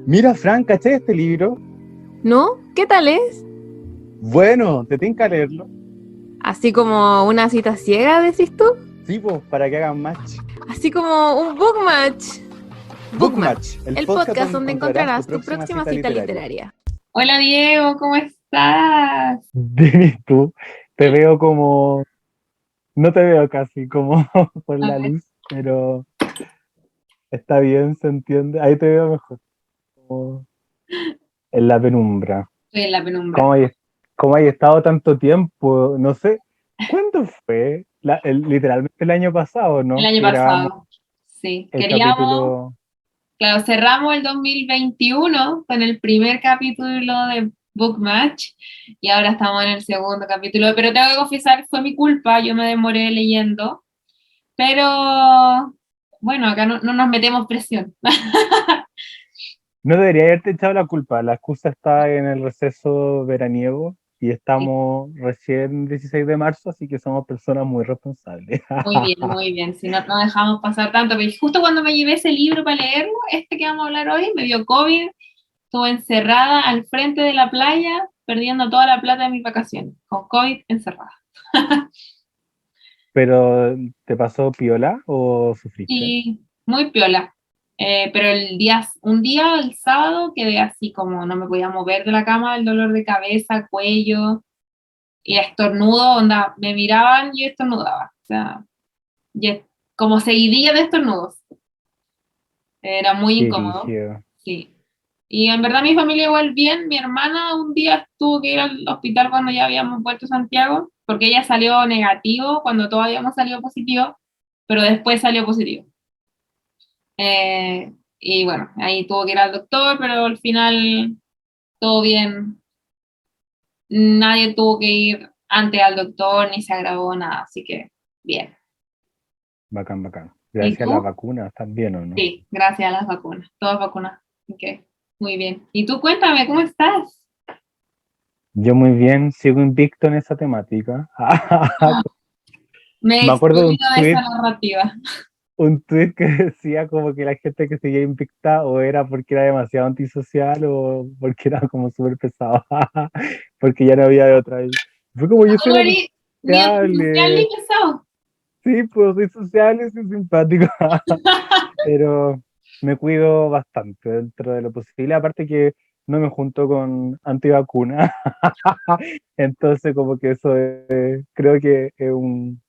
Mira, Fran, ¿cachai este libro? ¿No? ¿Qué tal es? Bueno, te tengo que leerlo. Así como una cita ciega, decís tú. Sí, pues, para que hagan match. Así como un book match. Bookmatch, Bookmatch, el el podcast podcast donde donde encontrarás tu encontrarás tu próxima próxima cita cita literaria. literaria. Hola Diego, ¿cómo estás? Dime tú, te veo como... No te veo casi como por A la ver, luz, pero está bien, se entiende. Ahí te veo mejor, como en la penumbra. estoy en la penumbra. ¿Cómo hay, cómo hay estado tanto tiempo? No sé, ¿cuándo fue? Literalmente el año pasado, El ¿no? año Que grabamos pasado, sí. el Queríamos, capítulo... claro, cerramos el 2021 con el primer capítulo de Book Match y ahora estamos en el segundo capítulo, pero tengo que confesar, fue mi culpa, yo me demoré leyendo, pero bueno, acá no nos metemos presión. No debería haberte echado la culpa. La excusa está en el receso veraniego y Sí, estamos recién 16 de marzo, así que somos personas muy responsables. muy bien, si no, no dejamos pasar tanto, pero justo cuando me llevé ese libro para leerlo, este que vamos a hablar hoy, me dio COVID. Estuve encerrada al frente de la playa, perdiendo toda la plata de mis vacaciones, con COVID encerrada. Pero, ¿te pasó piola o sufriste? Y muy piola. Pero un día, el sábado, quedé así como no me podía mover de la cama, el dolor de cabeza, cuello y estornudo, onda, me miraban y yo estornudaba. O sea, y como seguidilla de estornudos. Era muy Qué incómodo. rígido. Sí. Y en verdad mi familia igual bien, mi hermana un día tuvo que ir al hospital cuando ya habíamos vuelto a Santiago, porque ella salió negativo cuando todos habíamos salido positivo, pero después salió positivo. Y bueno, ahí tuvo que ir al doctor, pero al final todo bien, nadie tuvo que ir antes al doctor ni se agravó nada, así que bien. Bacán, bacán. ¿Y Gracias a las tú? vacunas también, ¿o no? Sí, gracias a las vacunas, todas vacunas. Ok, muy bien. ¿Y tú cuéntame, cómo estás? Yo muy bien, sigo invicto en esa temática. Me he Me acuerdo excluido de esa narrativa. un tweet que decía como que la gente que seguía invicta o era porque era demasiado antisocial o porque era como súper pesado, porque ya no había de otra. Y fue como yo soy No una persona eres ni antisocial ni sociable, pesado. sí, pues soy sociable y soy simpático, pero me cuido bastante dentro de lo posible, aparte que no me junto con antivacunas, entonces como que eso creo que es un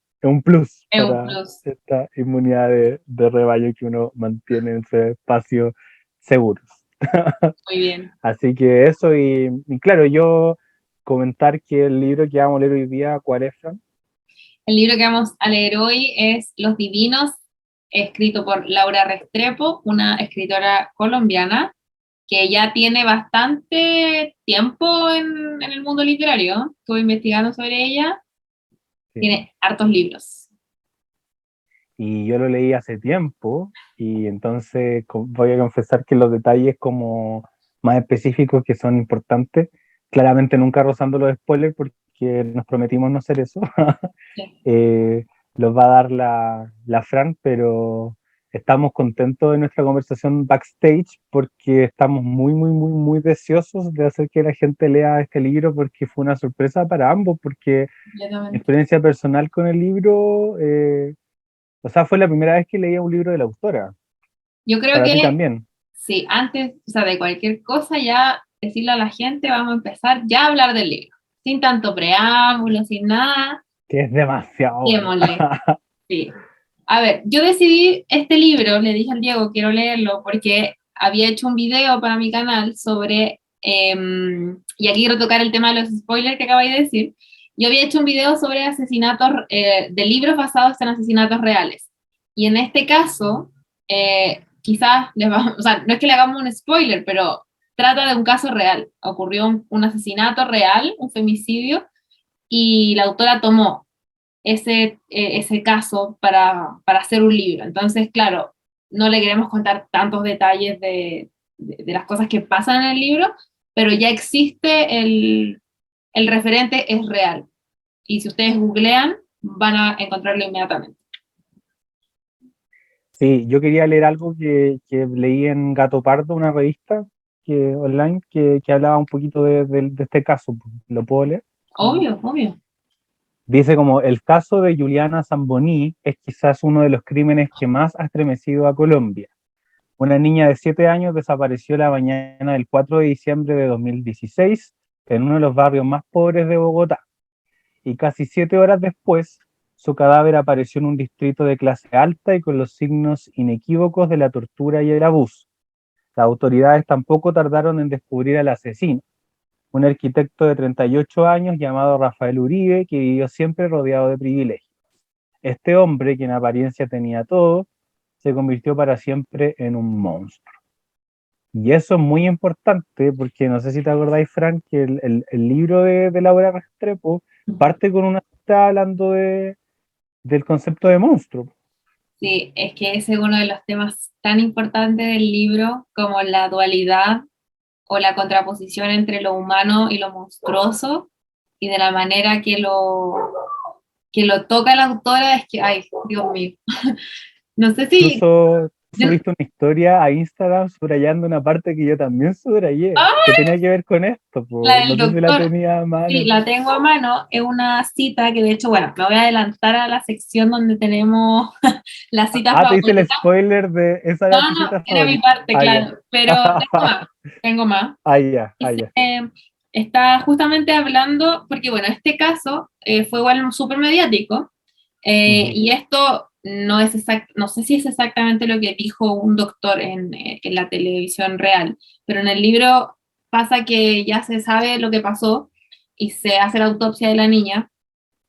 plus Es un para plus. esta inmunidad de rebaño que uno mantiene en ese espacio seguros. Muy bien. Así que eso, y claro, yo comentar que el libro que vamos a leer hoy día, ¿cuál es, Fran? El libro que vamos a leer hoy es Los Divinos, escrito por Laura Restrepo, una escritora colombiana que ya tiene bastante tiempo en el mundo literario. Estuve investigando sobre ella. Sí. Tiene hartos libros. Y yo lo leí hace tiempo, y entonces voy a confesar que los detalles como más específicos que son importantes, claramente nunca rozando los spoilers porque nos prometimos no hacer eso, Sí. eh, los va a dar la Fran, pero estamos contentos de nuestra conversación backstage porque estamos muy, muy, muy, muy deseosos de hacer que la gente lea este libro porque fue una sorpresa para ambos, porque mi Completamente. experiencia personal con el libro, o sea, fue la primera vez que leía un libro de la autora. Yo creo Para ti que también, sí, antes, o sea, de cualquier cosa, ya decirle a la gente, vamos a empezar ya a hablar del libro, sin tanto preámbulo, sin nada, que es demasiado bueno. démosle. Sí. A ver, yo decidí este libro, le dije al Diego, quiero leerlo, porque había hecho un video para mi canal sobre, y aquí quiero tocar el tema de los spoilers que acabáis de decir, yo había hecho un video sobre asesinatos, de libros basados en asesinatos reales. Y en este caso, quizás les vamos, o sea, no es que le hagamos un spoiler, pero trata de un caso real. Ocurrió un asesinato real, un femicidio, y la autora tomó ese caso para hacer un libro. Entonces, claro, no le queremos contar tantos detalles de las cosas que pasan en el libro, pero ya existe el referente, es real. Y si ustedes googlean, van a encontrarlo inmediatamente. Sí, yo quería leer algo que leí en Gato Pardo, una revista, online que hablaba un poquito de este caso. ¿Lo puedo leer? Obvio, obvio. Dice como el caso de Juliana Zamboni es quizás uno de los crímenes que más ha estremecido a Colombia. Una niña de 7 años desapareció la mañana del 4 de diciembre de 2016 en uno de los barrios más pobres de Bogotá. Y casi 7 horas después, su cadáver apareció en un distrito de clase alta y con los signos inequívocos de la tortura y el abuso. Las autoridades tampoco tardaron en descubrir al asesino, un arquitecto de 38 años llamado Rafael Uribe, que vivió siempre rodeado de privilegios. Este hombre, que en apariencia tenía todo, se convirtió para siempre en un monstruo. Y eso es muy importante porque no sé si te acordáis, Frank, que el libro de Laura Restrepo parte con una cita hablando del concepto de monstruo. Sí, es que ese es uno de los temas tan importantes del libro como la dualidad o la contraposición entre lo humano y lo monstruoso y de la manera que lo toca la autora es que, ay, Dios mío, no sé si... Incluso yo- subiste una historia a Instagram subrayando una parte que yo también subrayé, ¡Ah! que tenía que ver con esto. La No del sé si la doctor, tenía a sí, mano. la tengo a mano, es una cita que de hecho, bueno, me voy a adelantar a la sección donde tenemos las citas Te hice el favoritas. spoiler de esa No, era tu no, cita era mi favorita. parte, Ya. claro, pero tengo más, tengo más. Ya, Dice, ya. está justamente hablando, porque bueno, este caso fue igual súper mediático, Ujú. y esto no es no sé si es exactamente lo que dijo un doctor en la televisión real, pero en el libro pasa que ya se sabe lo que pasó y se hace la autopsia de la niña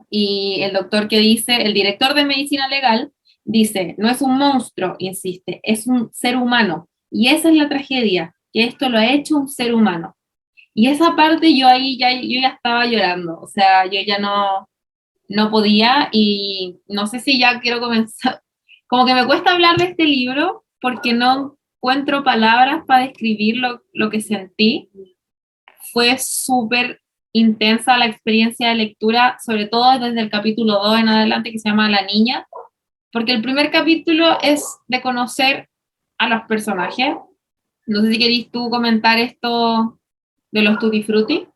y el doctor que dice, el director de medicina legal dice, no es un monstruo, insiste, es un ser humano. Y esa es la tragedia, que esto lo ha hecho un ser humano. Y esa parte yo ahí yo ya estaba llorando, o sea, yo ya no podía y no sé si ya quiero comenzar, como que me cuesta hablar de este libro porque no encuentro palabras para describir lo que sentí. Fue súper intensa la experiencia de lectura, sobre todo desde el capítulo 2 en adelante que se llama La Niña, porque el primer capítulo es de conocer a los personajes. No sé si queréis tú comentar esto de los Tutti Frutti,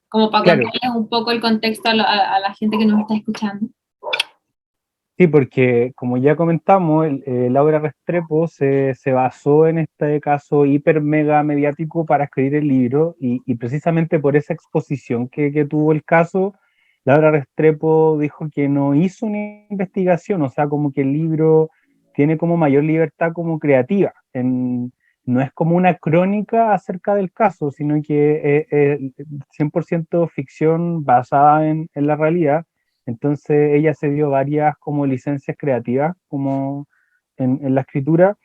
como para Claro, contarles un poco el contexto a la gente que nos está escuchando. sí, porque como ya comentamos, Laura Restrepo se basó en este caso hiper mega mediático para escribir el libro y precisamente por esa exposición que tuvo el caso, Laura Restrepo dijo que no hizo una investigación, o sea, como que el libro tiene como mayor libertad como creativa. No es como una crónica acerca del caso, sino que es 100% ficción basada en la realidad. Entonces ella se dio varias como licencias creativas como en la escritura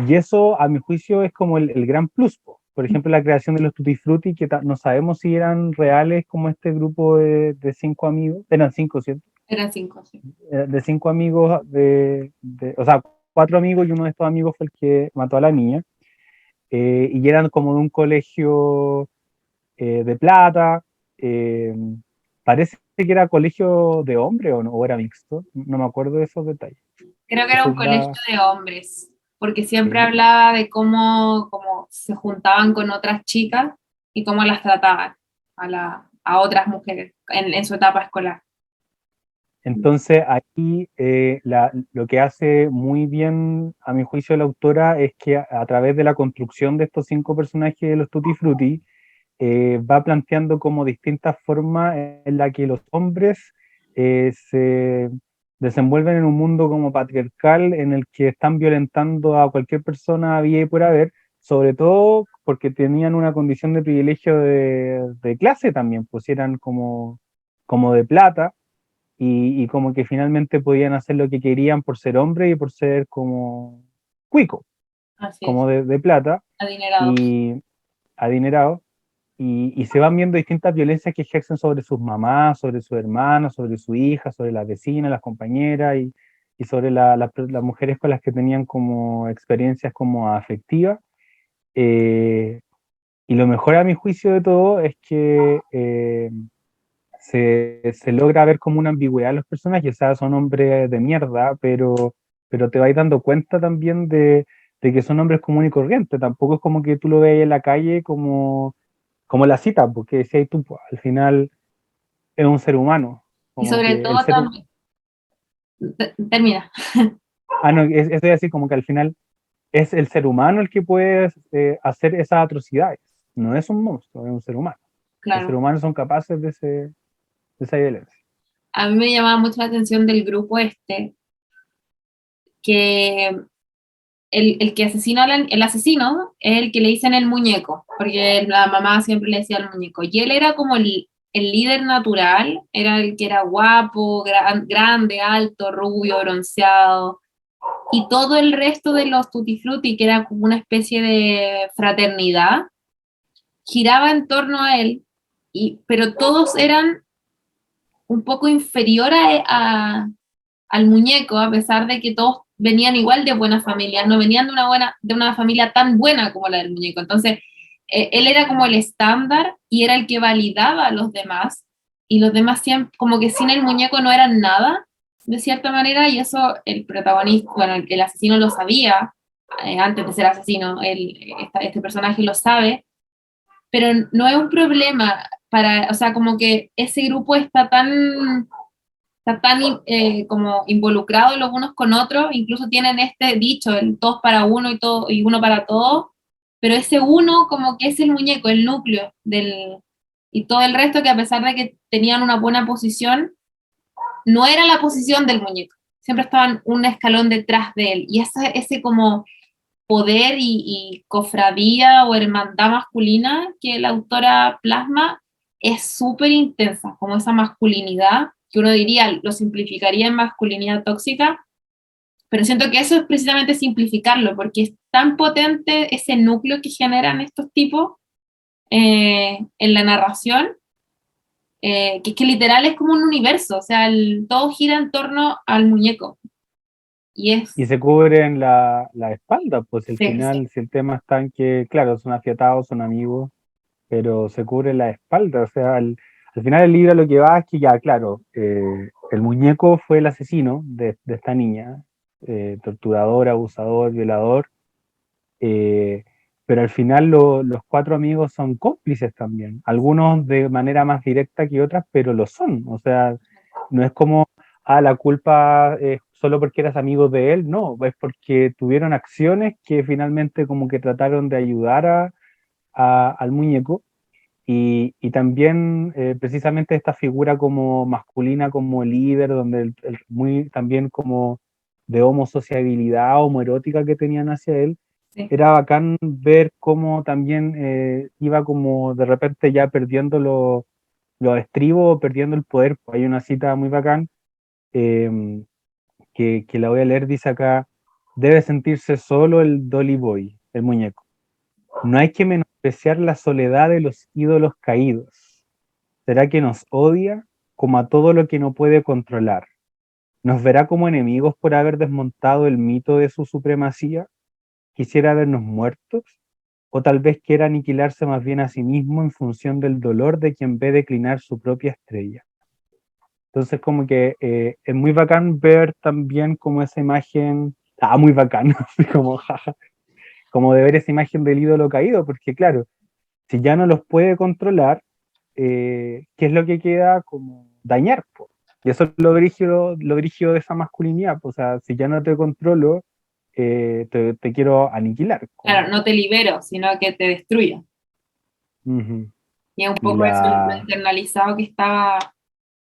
y eso a mi juicio es como el gran plus. Por ejemplo, la creación de los Tutti Frutti, que no sabemos si eran reales como este grupo de 5 amigos, eran 5, ¿cierto? Eran cinco, sí. De 5 amigos, o sea, 4 amigos y uno de estos amigos fue el que mató a la niña, y eran como de un colegio de plata. eh, Parece que era colegio de hombres o era mixto, no me acuerdo de esos detalles. Creo que era Eso un colegio da, de hombres, porque siempre sí. hablaba de cómo se juntaban con otras chicas y cómo las trataban a otras mujeres en su etapa escolar. Entonces aquí lo que hace muy bien, a mi juicio, la autora es que a través de la construcción de estos 5 personajes de los Tutti Frutti, va planteando como distintas formas en las que los hombres se desenvuelven en un mundo como patriarcal en el que están violentando a cualquier persona habida y por haber, sobre todo porque tenían una condición de privilegio de clase también, pues eran como de plata y como que finalmente podían hacer lo que querían por ser hombre y por ser como cuico, Así es, como de plata adinerado. y adinerado. Y se van viendo distintas violencias que ejercen sobre sus mamás, sobre sus hermanas, sobre su hija, sobre las vecinas, las compañeras y sobre las mujeres con las que tenían como experiencias como afectivas. Eh, y lo mejor a mi juicio de todo es que se logra ver como una ambigüedad en los personajes, o sea, son hombres de mierda, pero te vais dando cuenta también de que son hombres comunes y corrientes, tampoco es como que tú lo veas en la calle como la cita, porque decías tú, pues, al final es un ser humano, Y como sobre que el todo ser, también, termina. no, eso es así como que al final es el ser humano el que puede hacer esas atrocidades, no es un monstruo, es un ser humano. Los seres Claro. humanos son capaces de esa violencia. A mí me llamaba mucho la atención del grupo que el que asesina el asesino es el que le dicen el muñeco, porque la mamá siempre le decía el muñeco, y él era como el líder natural, era el que era guapo, grande, alto, rubio, bronceado, y todo el resto de los Tutti Frutti, que era como una especie de fraternidad, giraba en torno a él, pero todos eran un poco inferior al muñeco, a pesar de que todos venían igual de buenas familias, no venían de una familia tan buena como la del muñeco. Entonces, él era como el estándar y era el que validaba a los demás, y los demás siempre, como que sin el muñeco no eran nada, de cierta manera, y eso el protagonista, bueno, el asesino lo sabía, antes de ser asesino, este personaje lo sabe, pero no es un problema o sea, como que ese grupo está tan como involucrados los unos con otros, incluso tienen este dicho, el todos para uno y uno para todos, pero ese uno como que es el muñeco, el núcleo y todo el resto que a pesar de que tenían una buena posición, no era la posición del muñeco, siempre estaban un escalón detrás de él, y ese como poder y cofradía o hermandad masculina que la autora plasma es súper intensa, como esa masculinidad, que uno diría, lo simplificaría en masculinidad tóxica, pero siento que eso es precisamente simplificarlo, porque es tan potente ese núcleo que generan estos tipos en la narración, que literal es como un universo, o sea, todo gira en torno al muñeco, y Y es se cubren la espalda, pues al sí, sí, final, si el tema está en que, claro, son afiatados, son amigos, pero se cubre la espalda, o sea, al final el libro lo que va es que ya, claro, el muñeco fue el asesino de esta niña, torturador, abusador, violador, eh, pero al final los cuatro amigos son cómplices también, algunos de manera más directa que otras, pero lo son, o sea, no es como, la culpa es solo porque eras amigo de él, no, es porque tuvieron acciones que finalmente como que trataron de ayudar al muñeco y también precisamente esta figura como masculina, como líder, donde muy también como de homosociabilidad, homoerótica que tenían hacia él, sí. era bacán ver cómo también iba como de repente ya perdiendo los estribos, perdiendo el poder. Hay una cita muy bacán eh, que la voy a leer, dice acá, debe sentirse solo el Dolly Boy, el muñeco. No hay que menospreciar la soledad de los ídolos caídos. ¿Será que nos odia como a todo lo que no puede controlar? ¿Nos verá como enemigos por haber desmontado el mito de su supremacía? ¿Quisiera vernos muertos? ¿O tal vez quiera aniquilarse más bien a sí mismo en función del dolor de quien ve declinar su propia estrella? Entonces como que es muy bacán ver también como esa imagen, muy bacán, así como jaja, como de ver esa imagen del ídolo caído, porque claro, si ya no los puede controlar, ¿qué es lo que queda? Como dañar, po. Y eso es lo brígido de esa masculinidad, po. O sea, si ya no te controlo, te quiero aniquilar. Claro, Como, no te libero, sino que te destruyo. uh-huh. Y es un Y poco eso lo internalizado que estaba,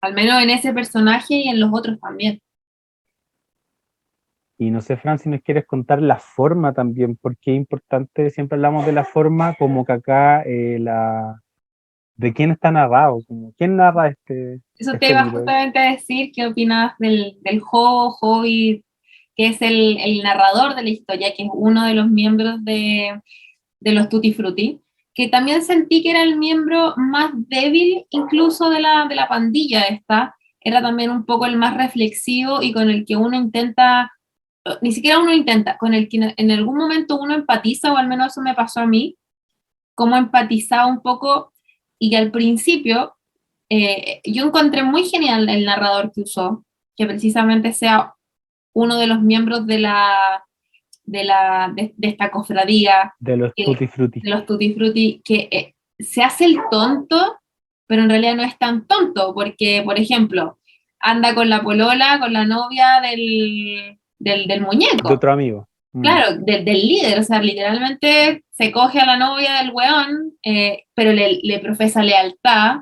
al menos en ese personaje y en los otros también. y no sé, Fran, si nos quieres contar la forma también, porque es importante, siempre hablamos de la forma, como que acá de quién está narrado, como quién narra Eso te este iba libro. justamente a decir, ¿qué opinas del Hobbit, que es el narrador de la historia, que es uno de los miembros de los Tutti Frutti, que también sentí que era el miembro más débil incluso de la pandilla esta, era también un poco el más reflexivo y con el que uno intenta, ni siquiera uno intenta, con el que en algún momento uno empatiza, o al menos eso me pasó a mí, como empatizaba un poco y que al principio yo encontré muy genial el narrador que usó, que precisamente sea uno de los miembros de esta cofradía, De los que- tutti frutti. de los Tutti Frutti, que se hace el tonto, pero en realidad no es tan tonto, porque, por ejemplo, anda con la polola, con la novia del De muñeco. otro amigo. Claro, del líder, o sea, literalmente se coge a la novia del weón, pero le profesa lealtad,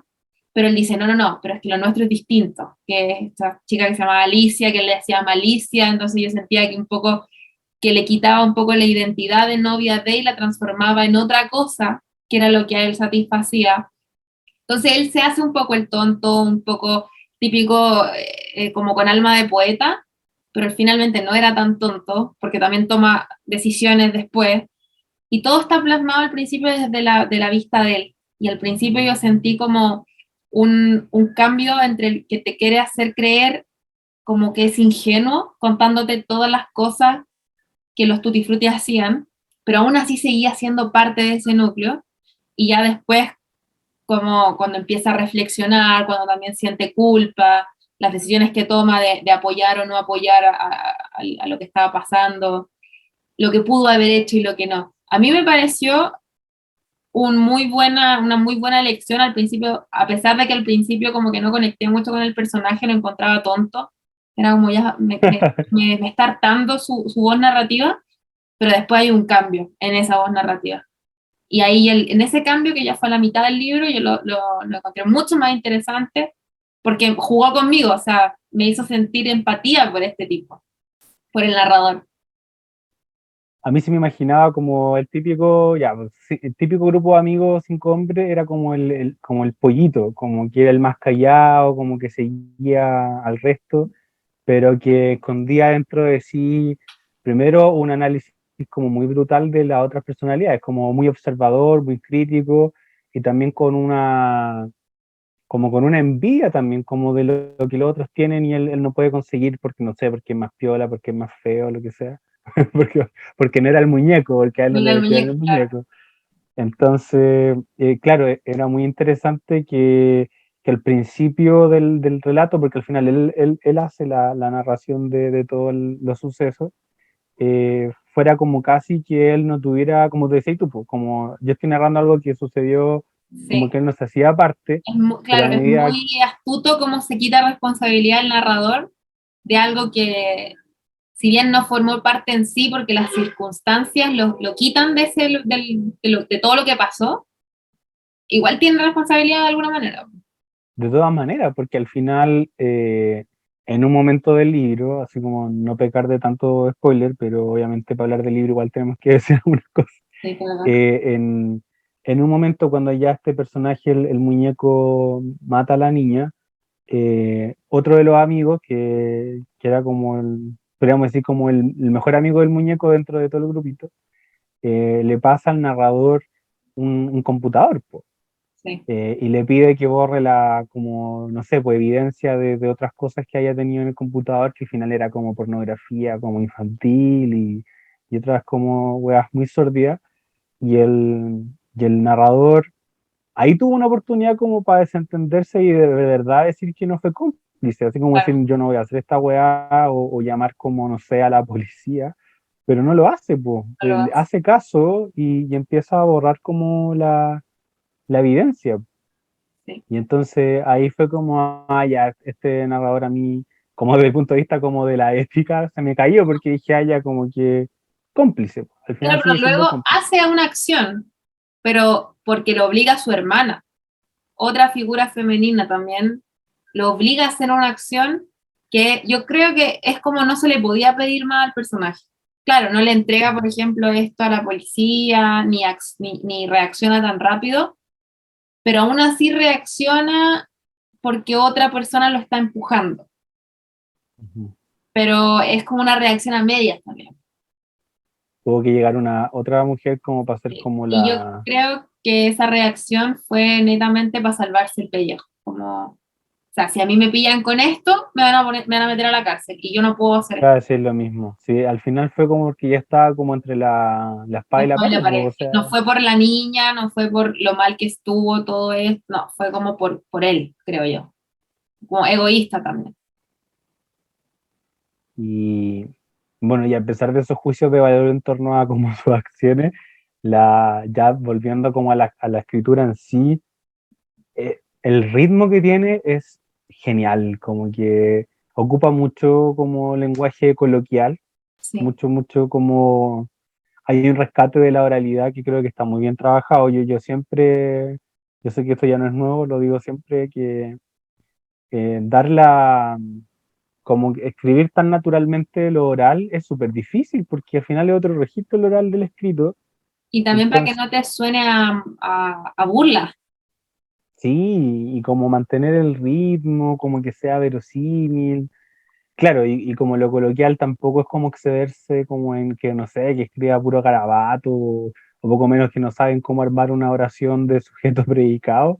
pero él dice, no, no, no, pero es que lo nuestro es distinto, que es esta chica que se llamaba Alicia, que él le decía Malicia, entonces yo sentía que un poco, que le quitaba un poco la identidad de novia de y la transformaba en otra cosa, que era lo que a él satisfacía. Entonces él se hace un poco el tonto, un poco típico, como con alma de poeta, pero él finalmente no era tan tonto, porque también toma decisiones después, y todo está plasmado al principio desde de la vista de él. Y al principio yo sentí como un cambio entre el que te quiere hacer creer como que es ingenuo, contándote todas las cosas que los Tutti Frutti hacían, pero aún así seguía siendo parte de ese núcleo, y ya después como cuando empieza a reflexionar, cuando también siente culpa, las decisiones que toma de apoyar o no apoyar a lo que estaba pasando, lo que pudo haber hecho y lo que no. A mí me pareció una muy buena elección al principio, a pesar de que al principio como que no conecté mucho con el personaje, lo encontraba tonto, era como ya me está hartando su voz narrativa, pero después hay un cambio en esa voz narrativa. Y ahí en ese cambio, que ya fue a la mitad del libro, yo lo encontré mucho más interesante porque jugó conmigo, o sea, me hizo sentir empatía por este tipo, por el narrador. A mí se me imaginaba como el típico, ya, pues, sí, el típico grupo de amigos 5 hombres era como como el pollito, como que era el más callado, como que seguía al resto, pero que escondía dentro de sí, primero, un análisis como muy brutal de las otras personalidades, como muy observador, muy crítico, y también como con una envidia también, como de lo que los otros tienen y él no puede conseguir porque no sé, porque es más piola, porque es más feo, lo que sea, porque, porque no era el muñeco, porque a él no Mira le el decían el muñeco, claro. muñeco. Entonces, claro, era muy interesante que al principio del relato, porque al final él hace la narración de todos los sucesos, fuera como casi que él no tuviera, como te decías tú, pues, como yo estoy narrando algo que sucedió, como Sí. que él no se hacía parte, pero a Claro, es medida, muy astuto cómo se quita responsabilidad el narrador de algo que, si bien no formó parte en sí, porque las circunstancias lo quitan de todo lo que pasó, igual tiene responsabilidad de alguna manera. de todas maneras, porque al final, en un momento del libro, así como no pecar de tanto spoiler, pero obviamente para hablar del libro igual tenemos que decir algunas cosas. Sí, claro. En un momento cuando ya este personaje, el muñeco, mata a la niña, otro de los amigos, que era como podríamos decir, como el mejor amigo del muñeco dentro de todo el grupito, le pasa al narrador un computador, po, Sí, y le pide que borre como, no sé, pues evidencia de otras cosas que haya tenido en el computador, que al final era como pornografía, como infantil y otras como weas muy sórdidas, y el narrador ahí tuvo una oportunidad como para desentenderse y de verdad decir que no fue cómplice, así como decir claro, yo no voy a hacer esta weá o llamar como, no sé, a la policía, pero no lo hace, pues. no lo Él hace. hace caso y empieza a borrar como la evidencia. Sí. Y entonces ahí fue como, ah, ya, este narrador a mí, como desde el punto de vista como de la ética, se me cayó porque dije, ah, ya, como que cómplice, po. Al final Claro, pero sigue siendo luego cómplice. hace una acción, pero porque lo obliga a su hermana, otra figura femenina también, lo obliga a hacer una acción que yo creo que es como no se le podía pedir más al personaje. Claro, no le entrega, por ejemplo, esto a la policía, ni reacciona tan rápido, pero aún así reacciona porque otra persona lo está empujando, Ujú. pero es como una reacción a medias también. Tuvo que llegar una otra mujer como para hacer como Y yo la... creo que esa reacción fue netamente para salvarse el pellejo, como, o sea, si a mí me pillan con esto, me van a meter a la cárcel y yo no puedo hacer Iba esto. a decir lo mismo. Sí, al final fue como porque ya estaba como entre la espada y la Después le pared, pues, o aparece. sea, No fue por la niña, no fue por lo mal que estuvo todo esto, no, fue como por él, creo yo. Como egoísta también. y bueno, y a pesar de esos juicios de valor en torno a como sus acciones, ya volviendo como a la escritura en sí, el ritmo que tiene es genial, como que ocupa mucho como lenguaje coloquial, Sí. mucho como hay un rescate de la oralidad que creo que está muy bien trabajado. Yo siempre, yo sé que esto ya no es nuevo, lo digo siempre, que dar como que escribir tan naturalmente lo oral es súper difícil, porque al final es otro registro el oral del escrito. Y también para que Entonces, no te suene a burla. sí, y como mantener el ritmo, como que sea verosímil. Claro, y como lo coloquial tampoco es como excederse como en que, no sé, que escriba puro garabato, o poco menos que no saben cómo armar una oración de sujeto predicado,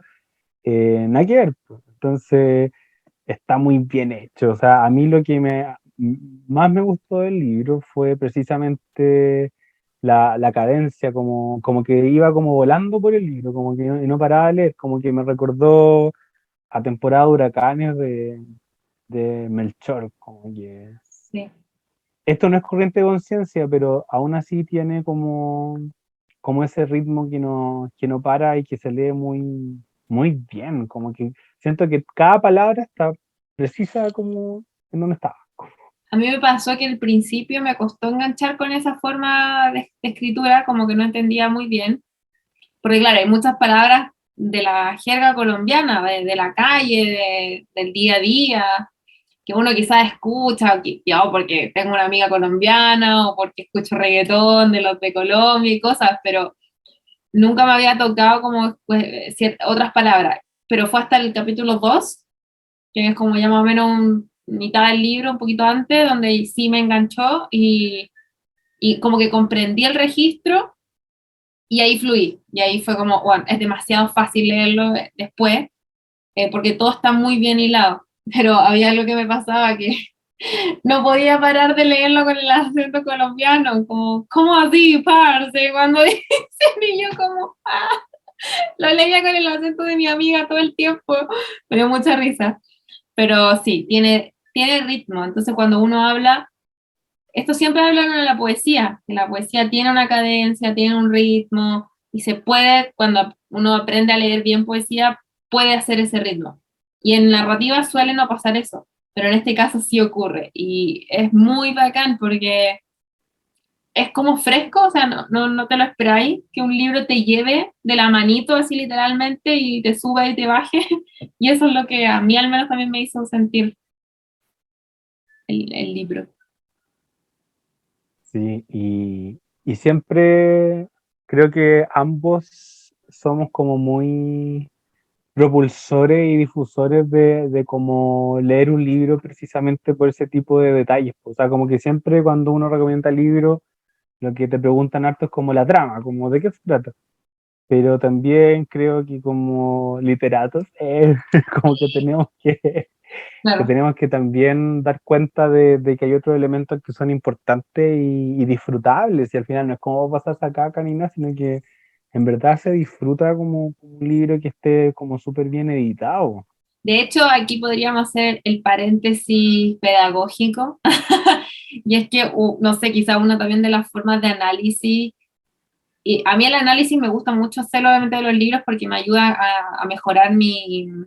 nada que ver, pues. Entonces, está muy bien hecho. O sea, a mí lo que más me gustó del libro fue precisamente la cadencia, como que iba como volando por el libro, como que no paraba de leer, como que me recordó a temporada de huracanes de Melchor, como que Sí. esto no es corriente de conciencia, pero aún así tiene como ese ritmo que no para y que se lee muy bien, como que siento que cada palabra está precisa como en donde estaba. A mí me pasó que al principio me costó enganchar con esa forma de escritura, como que no entendía muy bien, porque claro, hay muchas palabras de la jerga colombiana, de la calle, del día a día, que uno quizás escucha, yo porque tengo una amiga colombiana o porque escucho reggaetón de los de Colombia y cosas, pero nunca me había tocado como pues, otras palabras. Pero fue hasta el capítulo 2 que es como ya más o menos mitad del libro, un poquito antes, donde sí me enganchó y como que comprendí el registro y ahí fluí. Y ahí fue como, bueno, es demasiado fácil leerlo después, porque todo está muy bien hilado. Pero había algo que me pasaba que no podía parar de leerlo con el acento colombiano, como, ¿cómo así, parce? Cuando dicen y yo como, lo leía con el acento de mi amiga todo el tiempo, me dio mucha risa. Pero sí, tiene ritmo, entonces cuando uno habla, esto siempre hablan en la poesía, que la poesía tiene una cadencia, tiene un ritmo, y se puede, cuando uno aprende a leer bien poesía, puede hacer ese ritmo. Y en narrativa suele no pasar eso, pero en este caso sí ocurre, y es muy bacán porque es como fresco, o sea, no te lo esperáis, que un libro te lleve de la manito así literalmente y te suba y te baje, y eso es lo que a mí al menos también me hizo sentir el libro. Sí, y siempre creo que ambos somos como muy propulsores y difusores de cómo leer un libro precisamente por ese tipo de detalles. O sea, como que siempre cuando uno recomienda libros, lo que te preguntan harto es como la trama, como de qué se trata. Pero también creo que como literatos, como que Claro. tenemos que también dar cuenta de que hay otros elementos que son importantes y disfrutables, y al final no es como pasarse acá ni nada, sino que en verdad se disfruta como un libro que esté como súper bien editado. De hecho, aquí podríamos hacer el paréntesis pedagógico, y es que, no sé, quizá una también de las formas de análisis, y a mí el análisis me gusta mucho hacerlo obviamente de los libros porque me ayuda a mejorar mi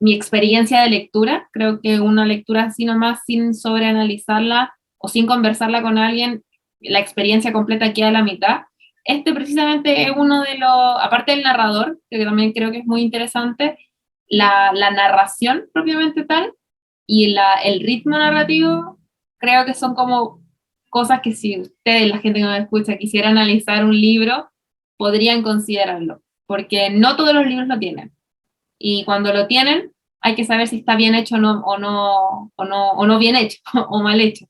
experiencia de lectura. Creo que una lectura así nomás, sin sobreanalizarla o sin conversarla con alguien, la experiencia completa queda a la mitad. Este precisamente es uno de los, aparte del narrador, que también creo que es muy interesante, la narración propiamente tal y el ritmo narrativo, creo que son como cosas que si ustedes, la gente que nos escucha, quisiera analizar un libro, podrían considerarlo, porque no todos los libros lo tienen. Y cuando lo tienen, hay que saber si está bien hecho o no bien hecho o mal hecho.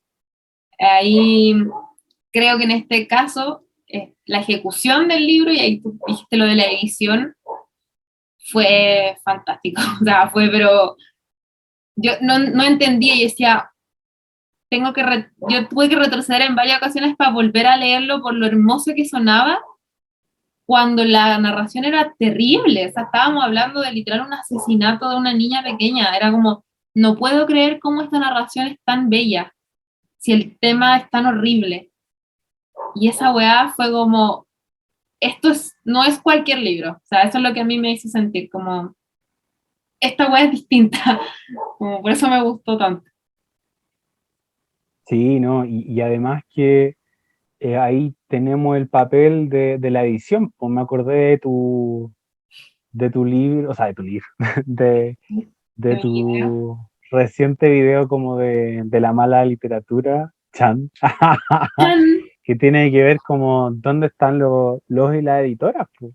Ahí creo que en este caso la ejecución del libro, y ahí tú dijiste lo de la edición, fue fantástico. O sea, fue, pero yo no entendía y decía, yo tuve que retroceder en varias ocasiones para volver a leerlo por lo hermoso que sonaba cuando la narración era terrible. O sea, estábamos hablando de literal un asesinato de una niña pequeña. Era como, no puedo creer cómo esta narración es tan bella. si el tema es tan horrible? Y esa weá fue como, no es cualquier libro, o sea, eso es lo que a mí me hizo sentir, como, esta weá es distinta, como, por eso me gustó tanto. Sí, ¿no? Y además que ahí tenemos el papel de la edición. Pues me acordé de tu libro, o sea, de tu libro, de, de De mi video. tu reciente video como de la mala literatura, Chan, ¡Chan! que tiene que ver como dónde están los y las editoras, pues.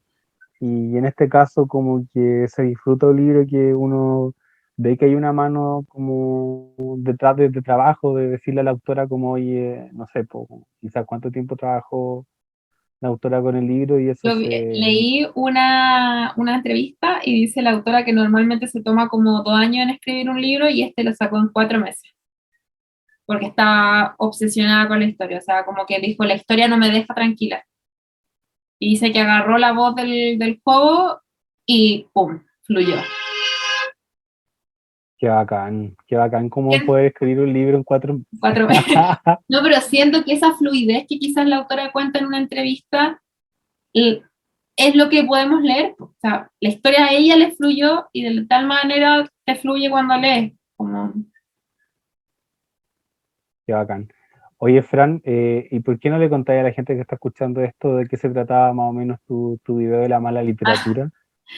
Y en este caso como que se disfruta un libro que uno ve que hay una mano como detrás de trabajo, de decirle a la autora como, oye, no sé, pues, quizás cuánto tiempo trabajó la autora con el libro y eso se... Leí una entrevista y dice la autora que normalmente se toma como 2 años en escribir un libro y este lo sacó en 4 meses, porque estaba obsesionada con la historia, o sea, como que dijo, la historia no me deja tranquila. Y dice que agarró la voz del juego y ¡pum! Fluyó. Qué bacán cómo Bien, poder escribir un libro en 4 meses. No, pero siento que esa fluidez que quizás la autora cuenta en una entrevista y es lo que podemos leer. O sea, la historia a ella le fluyó y de tal manera te fluye cuando lees. Como, Qué bacán. Oye, Fran, ¿y por qué no le contáis a la gente que está escuchando esto de qué se trataba más o menos tu video de la mala ah, literatura?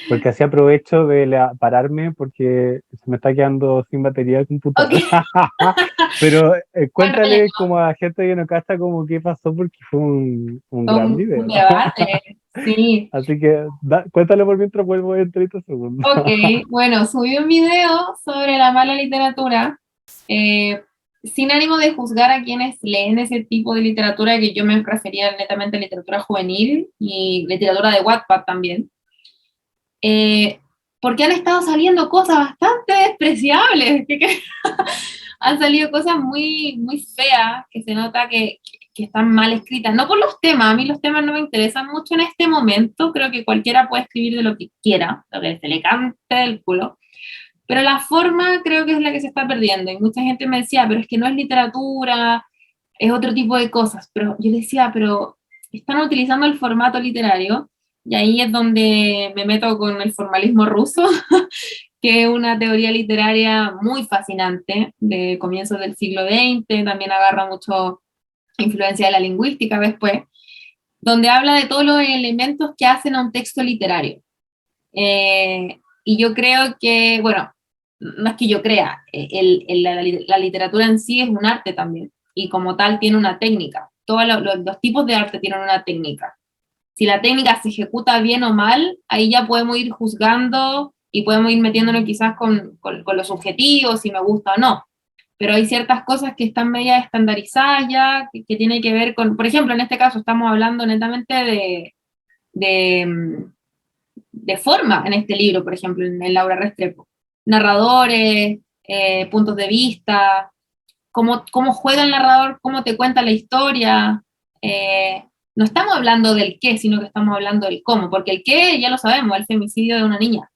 Porque así aprovecho de pararme porque se me está quedando sin batería el ok, computador. Pero buen cuéntale relleno, como a la gente que no cacha como qué pasó porque fue un gran un video. debate. Sí, Así que cuéntale por mientras vuelvo en 30 segundos. ok. Bueno, subí un video sobre la mala literatura. eh, Sin ánimo de juzgar a quienes leen ese tipo de literatura, que yo me refería netamente a literatura juvenil y literatura de Wattpad también, eh, porque han estado saliendo cosas bastante despreciables, han salido cosas muy, muy feas, que se nota que están mal escritas, no por los temas, a mí los temas no me interesan mucho en este momento, creo que cualquiera puede escribir de lo que quiera, lo que se le cante del culo, pero la forma creo que es la que se está perdiendo, y mucha gente me decía, pero es que no es literatura, es otro tipo de cosas, pero yo decía, pero están utilizando el formato literario, y ahí es donde me meto con el formalismo ruso, que es una teoría literaria muy fascinante de comienzos del siglo XX, también agarra mucho influencia de la lingüística después, donde habla de todos los elementos que hacen a un texto literario. Y yo creo que, bueno, no es que yo crea, la literatura en sí es un arte también, y como tal tiene una técnica. Todos los tipos de arte tienen una técnica. Si la técnica se ejecuta bien o mal, ahí ya podemos ir juzgando y podemos ir metiéndonos quizás con los objetivos, si me gusta o no. Pero hay ciertas cosas que están media estandarizadas ya, que tiene que ver con, por ejemplo, en este caso estamos hablando netamente de, de forma en este libro, por ejemplo, en Laura Restrepo. Narradores, puntos de vista, cómo juega el narrador, cómo te cuenta la historia. No estamos hablando del qué, sino que estamos hablando del cómo, porque el qué ya lo sabemos, el femicidio de una niña.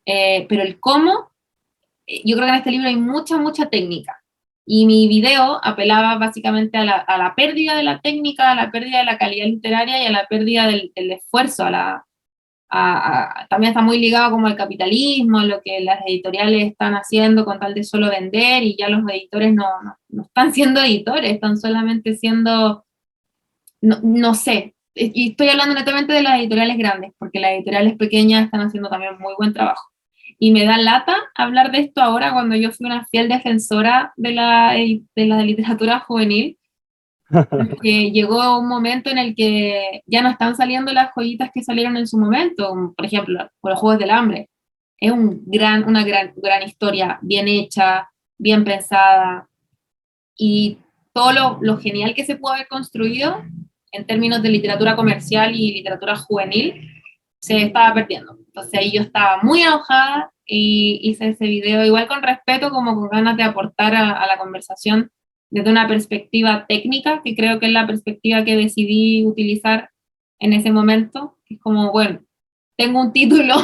Pero el cómo, yo creo que en este libro hay mucha, mucha técnica. Y mi video apelaba básicamente a la pérdida de la técnica, a la pérdida de la calidad literaria y a la pérdida del esfuerzo, también está muy ligado como al capitalismo, a lo que las editoriales están haciendo con tal de solo vender y ya los editores no están siendo editores, están solamente siendo, no sé, y estoy hablando netamente de las editoriales grandes, porque las editoriales pequeñas están haciendo también muy buen trabajo. Y me da lata hablar de esto ahora cuando yo fui una fiel defensora de la literatura juvenil, porque llegó un momento en el que ya no están saliendo las joyitas que salieron en su momento, como por ejemplo, con los Juegos del Hambre. Es una gran historia, bien hecha, bien pensada, y todo lo genial que se pudo haber construido en términos de literatura comercial y literatura juvenil se estaba perdiendo. Entonces ahí yo estaba muy enojada y hice ese video igual con respeto, como con ganas de aportar a la conversación desde una perspectiva técnica, que creo que es la perspectiva que decidí utilizar en ese momento. Es como, bueno, tengo un título,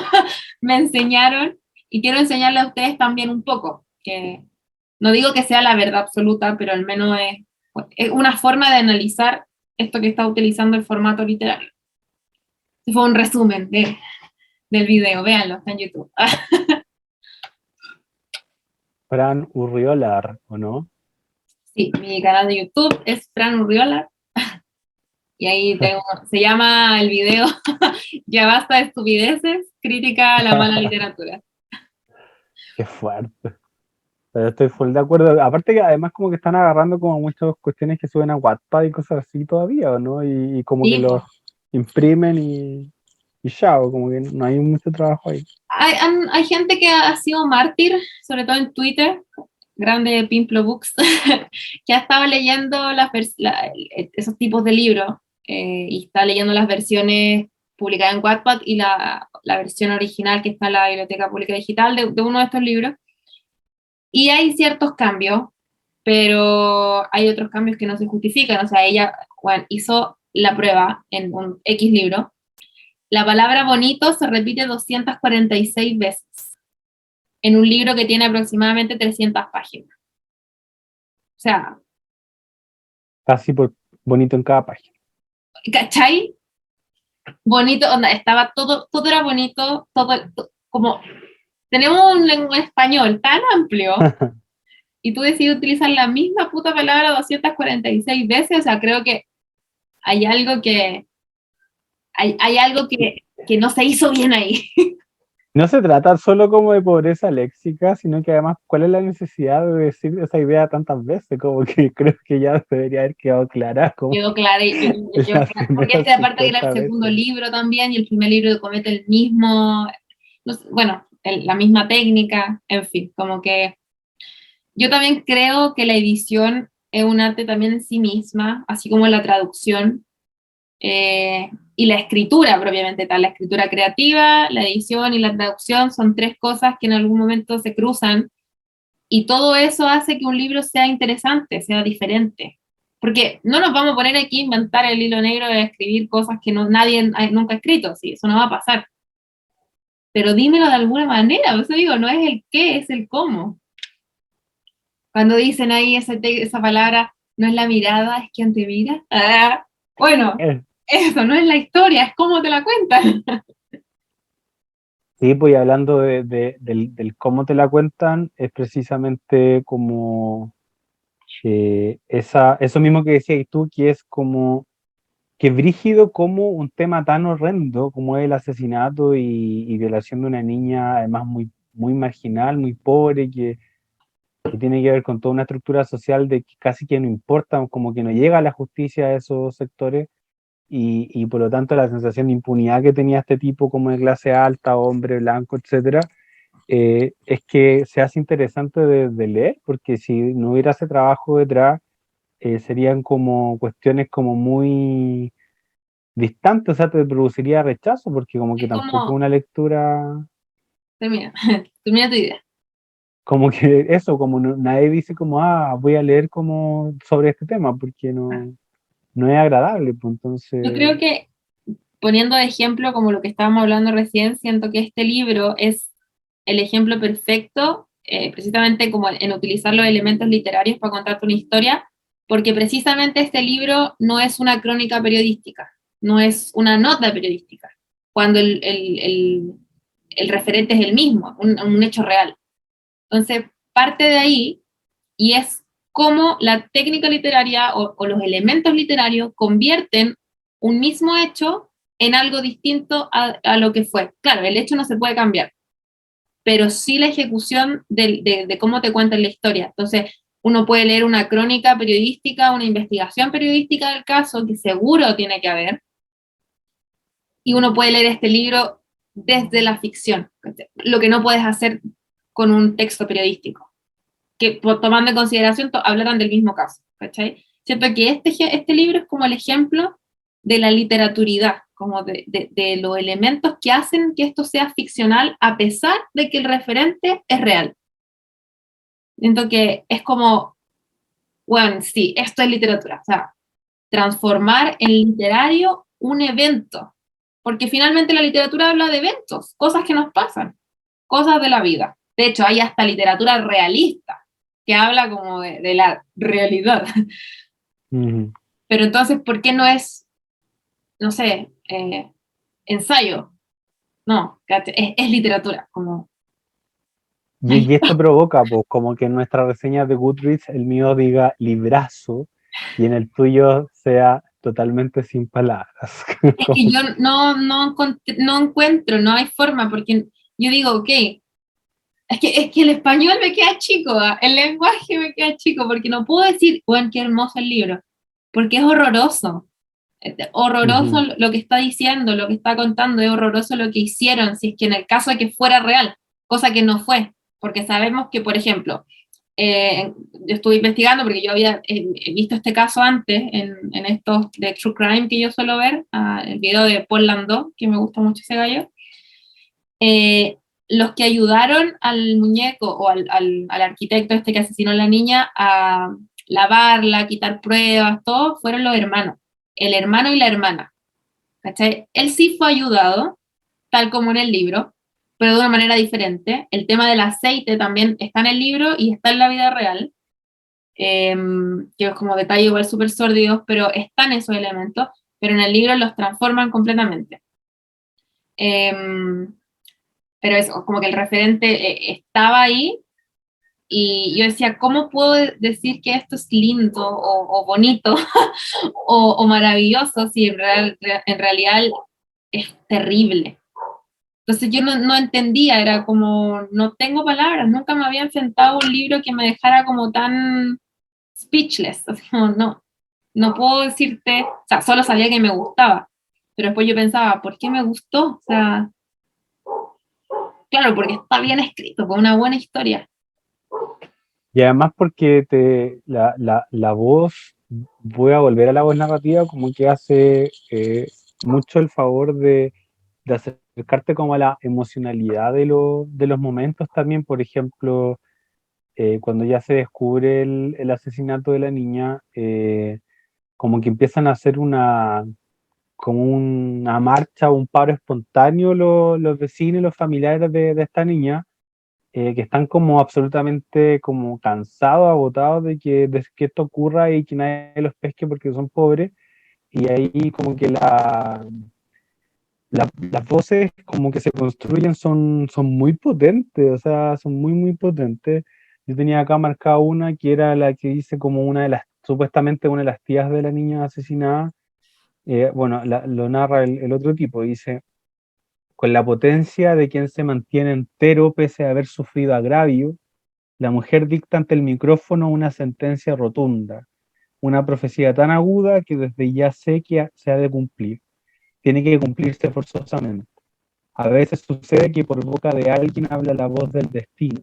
me enseñaron y quiero enseñarle a ustedes también un poco, que No digo que sea la verdad absoluta, pero al menos es una forma de analizar esto que está utilizando el formato literario. Ese fue un resumen del video, véanlo, está en YouTube. Fran Urriolar, ¿o no? Sí, mi canal de YouTube es Fran Urriola, y ahí se llama el video Ya basta de estupideces, crítica a la mala literatura. Qué fuerte. Pero estoy full de acuerdo. Aparte que además como que están agarrando como muchas cuestiones que suben a Wattpad y cosas así todavía, ¿o no? Y como que Sí, los imprimen y ya, o como que no hay mucho trabajo ahí. hay gente que ha sido mártir, sobre todo en Twitter, grande Pimplo Books, que ha estado leyendo esos tipos de libros y está leyendo las versiones publicadas en Wattpad y la versión original que está en la Biblioteca Pública Digital de uno de estos libros. Y hay ciertos cambios, pero hay otros cambios que no se justifican. O sea, ella, bueno, hizo la prueba en un X libro. La palabra bonito se repite 246 veces en un libro que tiene aproximadamente 300 páginas. O sea, Casi por bonito en cada página. ¿cachai? Bonito, onda, estaba todo era bonito, como, tenemos un lenguaje español tan amplio, y tú decides utilizar la misma puta palabra 246 veces, o sea, creo que hay algo hay algo que no se hizo bien ahí. No se trata solo como de pobreza léxica, sino que además, ¿cuál es la necesidad de decir esa idea tantas veces? Como que creo que ya debería haber quedado clara como Quedó claro, las porque primeras este aparte que era el 50 segundo veces. libro también, y el primer libro comete el mismo, no sé, bueno, la misma técnica, en fin, como que yo también creo que la edición es un arte también en sí misma, así como la traducción y la escritura propiamente tal. La escritura creativa, la edición y la traducción son tres cosas que en algún momento se cruzan y todo eso hace que un libro sea interesante, sea diferente. Porque no nos vamos a poner aquí a inventar el hilo negro de escribir cosas que nadie nunca ha escrito, ¿sí? Eso no va a pasar. Pero dímelo de alguna manera, por eso digo, no es el qué, es el cómo. Cuando dicen ahí esa palabra, no es la mirada, es quien te mira. Bueno, Eh, eso no es la historia, es cómo te la cuentan. Sí, pues y hablando del cómo te la cuentan, es precisamente como eso mismo que decías tú, que es como que brígido como un tema tan horrendo como es el asesinato y violación de una niña, además muy marginal, muy pobre, que tiene que ver con toda una estructura social de que casi que no importa, como que no llega a la justicia a esos sectores, y por lo tanto la sensación de impunidad que tenía este tipo como de clase alta, hombre blanco, etcétera, es que se hace interesante de leer, porque si no hubiera ese trabajo detrás, serían como cuestiones como muy distantes, o sea, te produciría rechazo, porque como que Es tampoco es como, una lectura, termina, termina tu idea. como que eso, como nadie dice como, voy a leer como sobre este tema, porque no es agradable, pues Yo creo entonces, que poniendo de ejemplo como lo que estábamos hablando recién, siento que este libro es el ejemplo perfecto, precisamente como en utilizar los elementos literarios para contarte una historia, porque precisamente este libro no es una crónica periodística, no es una nota periodística, cuando el referente es el mismo, un hecho real. Entonces, parte de ahí y es cómo la técnica literaria o los elementos literarios convierten un mismo hecho en algo distinto a lo que fue. Claro, el hecho no se puede cambiar, pero sí la ejecución de cómo te cuentan la historia. Entonces, uno puede leer una crónica periodística, una investigación periodística del caso, que seguro tiene que haber, y uno puede leer este libro desde la ficción, lo que no puedes hacer con un texto periodístico que tomando en consideración hablaran del mismo caso, ¿cachai? Siento que este libro es como el ejemplo de la literaturidad, como de los elementos que hacen que esto sea ficcional a pesar de que el referente es real. Siento que es como, bueno, sí, esto es literatura, o sea, transformar en literario un evento, porque finalmente la literatura habla de eventos, cosas que nos pasan, cosas de la vida. De hecho, hay hasta literatura realista, que habla como de la realidad. Ujú. Pero entonces, ¿por qué no es, no sé, ensayo? No, es literatura, como... Ay, Y esto provoca, pues, como que en nuestras reseñas de Goodreads el mío diga librazo y en el tuyo sea totalmente sin palabras. es que Como yo no encuentro, no hay forma, porque yo digo, ok, es que el español me queda chico, el lenguaje me queda chico, porque no puedo decir, bueno, qué hermoso el libro, porque es horroroso. Horroroso ujú, lo que está diciendo, lo que está contando, es horroroso lo que hicieron, si es que en el caso de que fuera real, cosa que no fue, porque sabemos que, por ejemplo, yo estuve investigando porque yo había visto este caso antes en estos de True Crime que yo suelo ver, el video de Paul Landau, que me gusta mucho ese gallo. Los que ayudaron al muñeco o al arquitecto este que asesinó a la niña a lavarla, a quitar pruebas, todo, fueron los hermanos, el hermano y la hermana. ¿Cachai? Él sí fue ayudado, tal como en el libro, pero de una manera diferente. El tema del aceite también está en el libro y está en la vida real, que es como detalle igual súper sórdidos, pero están esos elementos, pero en el libro los transforman completamente. Em, pero eso, como que el referente estaba ahí y yo decía, ¿cómo puedo decir que esto es lindo o bonito o maravilloso si en realidad es terrible? Entonces yo no entendía, era como, no tengo palabras, nunca me había enfrentado a un libro que me dejara como tan speechless, así como, no puedo decirte, o sea, solo sabía que me gustaba, pero después yo pensaba, ¿por qué me gustó? O sea, claro, porque está bien escrito, con una buena historia. y además porque la voz, voy a volver a la voz narrativa, como que hace mucho el favor de acercarte como a la emocionalidad de los momentos también. Por ejemplo, cuando ya se descubre el asesinato de la niña, como que empiezan a hacer como una marcha, un paro espontáneo los vecinos y los familiares de esta niña, que están como absolutamente como cansados, agotados de que esto ocurra y que nadie los pesque porque son pobres. Y ahí como que las voces como que se construyen son muy potentes, o sea, son muy, muy potentes. Yo tenía acá marcada una que era la que dice como una de las, supuestamente una de las tías de la niña asesinada. Bueno, lo narra el otro tipo, dice, con la potencia de quien se mantiene entero pese a haber sufrido agravio, la mujer dicta ante el micrófono una sentencia rotunda, una profecía tan aguda que desde ya sé que se ha de cumplir. Tiene que cumplirse forzosamente. A veces sucede que por boca de alguien habla la voz del destino.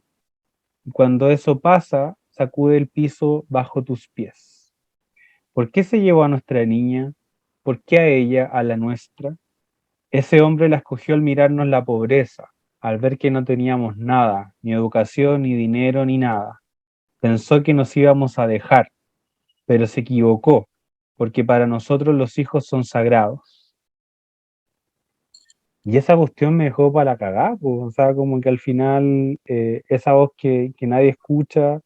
Y cuando eso pasa, sacude el piso bajo tus pies. ¿Por qué se llevó a nuestra niña? ¿Por qué a ella, a la nuestra? Ese hombre la escogió al mirarnos la pobreza, al ver que no teníamos nada, ni educación, ni dinero, ni nada. Pensó que nos íbamos a dejar, pero se equivocó, porque para nosotros los hijos son sagrados. Y esa cuestión me dejó para la cagada, pues, o sea, como que al final esa voz que nadie escucha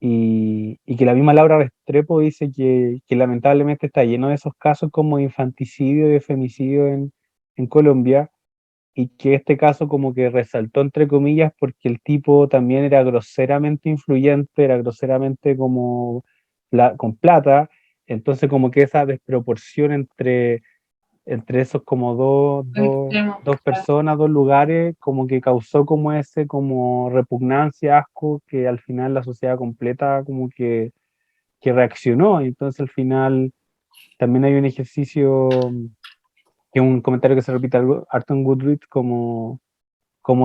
y que la misma Laura Restrepo dice que lamentablemente está lleno de esos casos como de infanticidio y de femicidio en Colombia, y que este caso como que resaltó entre comillas porque el tipo también era groseramente influyente, era groseramente como con plata, entonces como que esa desproporción entre esos como Extremo. dos personas, dos lugares, como que causó como ese como repugnancia, asco, que al final la sociedad completa como que reaccionó, y entonces al final también hay un ejercicio, que es un comentario que se repite harto en Goodreads, como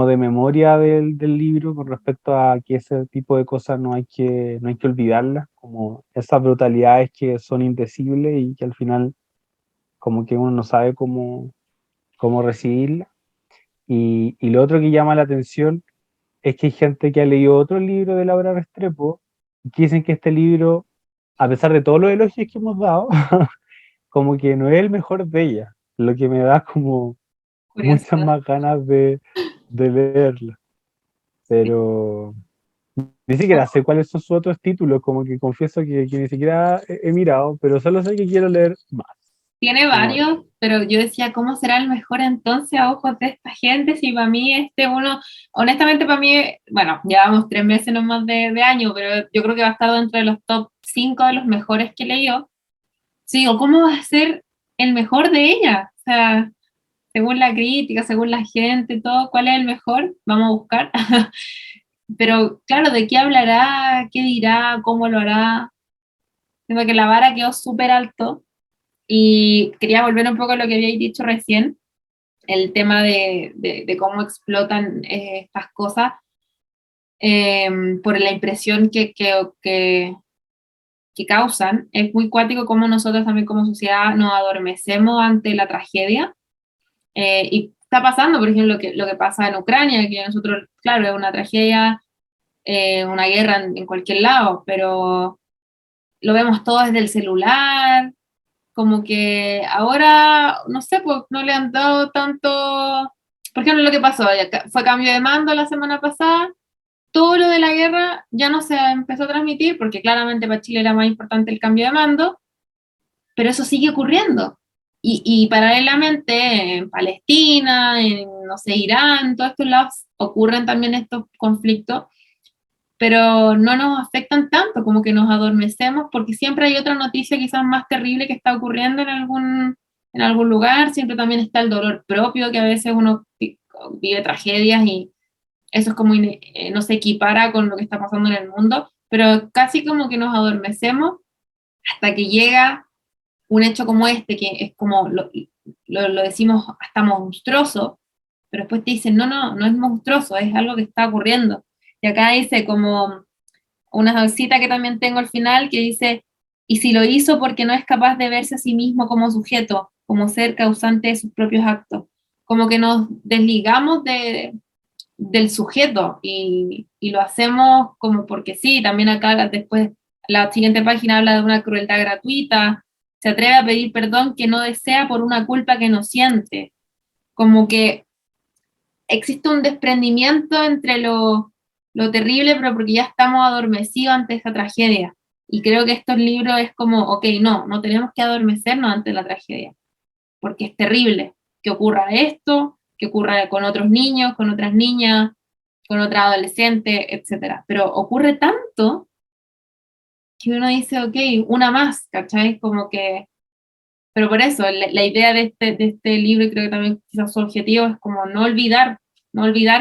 de memoria del libro con respecto a que ese tipo de cosas no hay que olvidarlas, como esas brutalidades que son indecibles y que al final como que uno no sabe cómo recibirlas. Y lo otro que llama la atención es que hay gente que ha leído otro libro de Laura Restrepo y que dicen que este libro, a pesar de todos los elogios que hemos dado, como que no es el mejor de ella, lo que me da como muchas Curiosidad. más ganas de leerlo. Pero, Ni siquiera sé cuáles son sus otros títulos, como que confieso que ni siquiera he mirado, pero solo sé que quiero leer más. Tiene Como, varios, pero yo decía, ¿cómo será el mejor entonces a ojos de esta gente? Si para mí uno, honestamente para mí, bueno, llevamos 3 meses nomás de año, pero yo creo que va a estar dentro de los top 5 de los mejores que leí yo. Sí, digo, ¿cómo va a ser el mejor de ella? O sea, según la crítica, según la gente, todo, ¿cuál es el mejor? Vamos a buscar. Pero claro, ¿de qué hablará? ¿Qué dirá? ¿Cómo lo hará? Siento que la vara quedó súper alto y quería volver un poco a lo que habíais dicho recién, el tema de cómo explotan estas cosas por la impresión que causan. Es muy cuático cómo nosotros también como sociedad nos adormecemos ante la tragedia. Y está pasando, por ejemplo, lo que pasa en Ucrania, que nosotros, claro, es una tragedia, una guerra en cualquier lado, pero lo vemos todo desde el celular, como que ahora, no sé, pues no le han dado tanto, por ejemplo, lo que pasó, fue cambio de mando la semana pasada, todo lo de la guerra ya no se empezó a transmitir, porque claramente para Chile era más importante el cambio de mando, pero eso sigue ocurriendo. Y paralelamente en Palestina, en, no sé, Irán, en todos estos lados ocurren también estos conflictos, pero no nos afectan tanto, como que nos adormecemos, porque siempre hay otra noticia quizás más terrible que está ocurriendo en algún lugar, siempre también está el dolor propio, que a veces uno vive tragedias y eso es como no se equipara con lo que está pasando en el mundo, pero casi como que nos adormecemos hasta que llega un hecho como este, que es como, lo decimos hasta monstruoso, pero después te dicen, no, no, no es monstruoso, es algo que está ocurriendo. Y acá dice como una cita que también tengo al final que dice, y si lo hizo porque no es capaz de verse a sí mismo como sujeto, como ser causante de sus propios actos, como que nos desligamos del sujeto y lo hacemos como porque sí, también acá después la siguiente página habla de una crueldad gratuita, se atreve a pedir perdón que no desea por una culpa que no siente, como que existe un desprendimiento entre lo terrible, pero porque ya estamos adormecidos ante esa tragedia. Y creo que estos libros es como, ok, no, no tenemos que adormecernos ante la tragedia, porque es terrible que ocurra esto, que ocurra con otros niños, con otras niñas, con otra adolescente, etcétera. Pero ocurre tanto que uno dice, ok, una más, ¿cachai? Como que, pero por eso, la idea de este libro, y creo que también quizás su objetivo es como no olvidar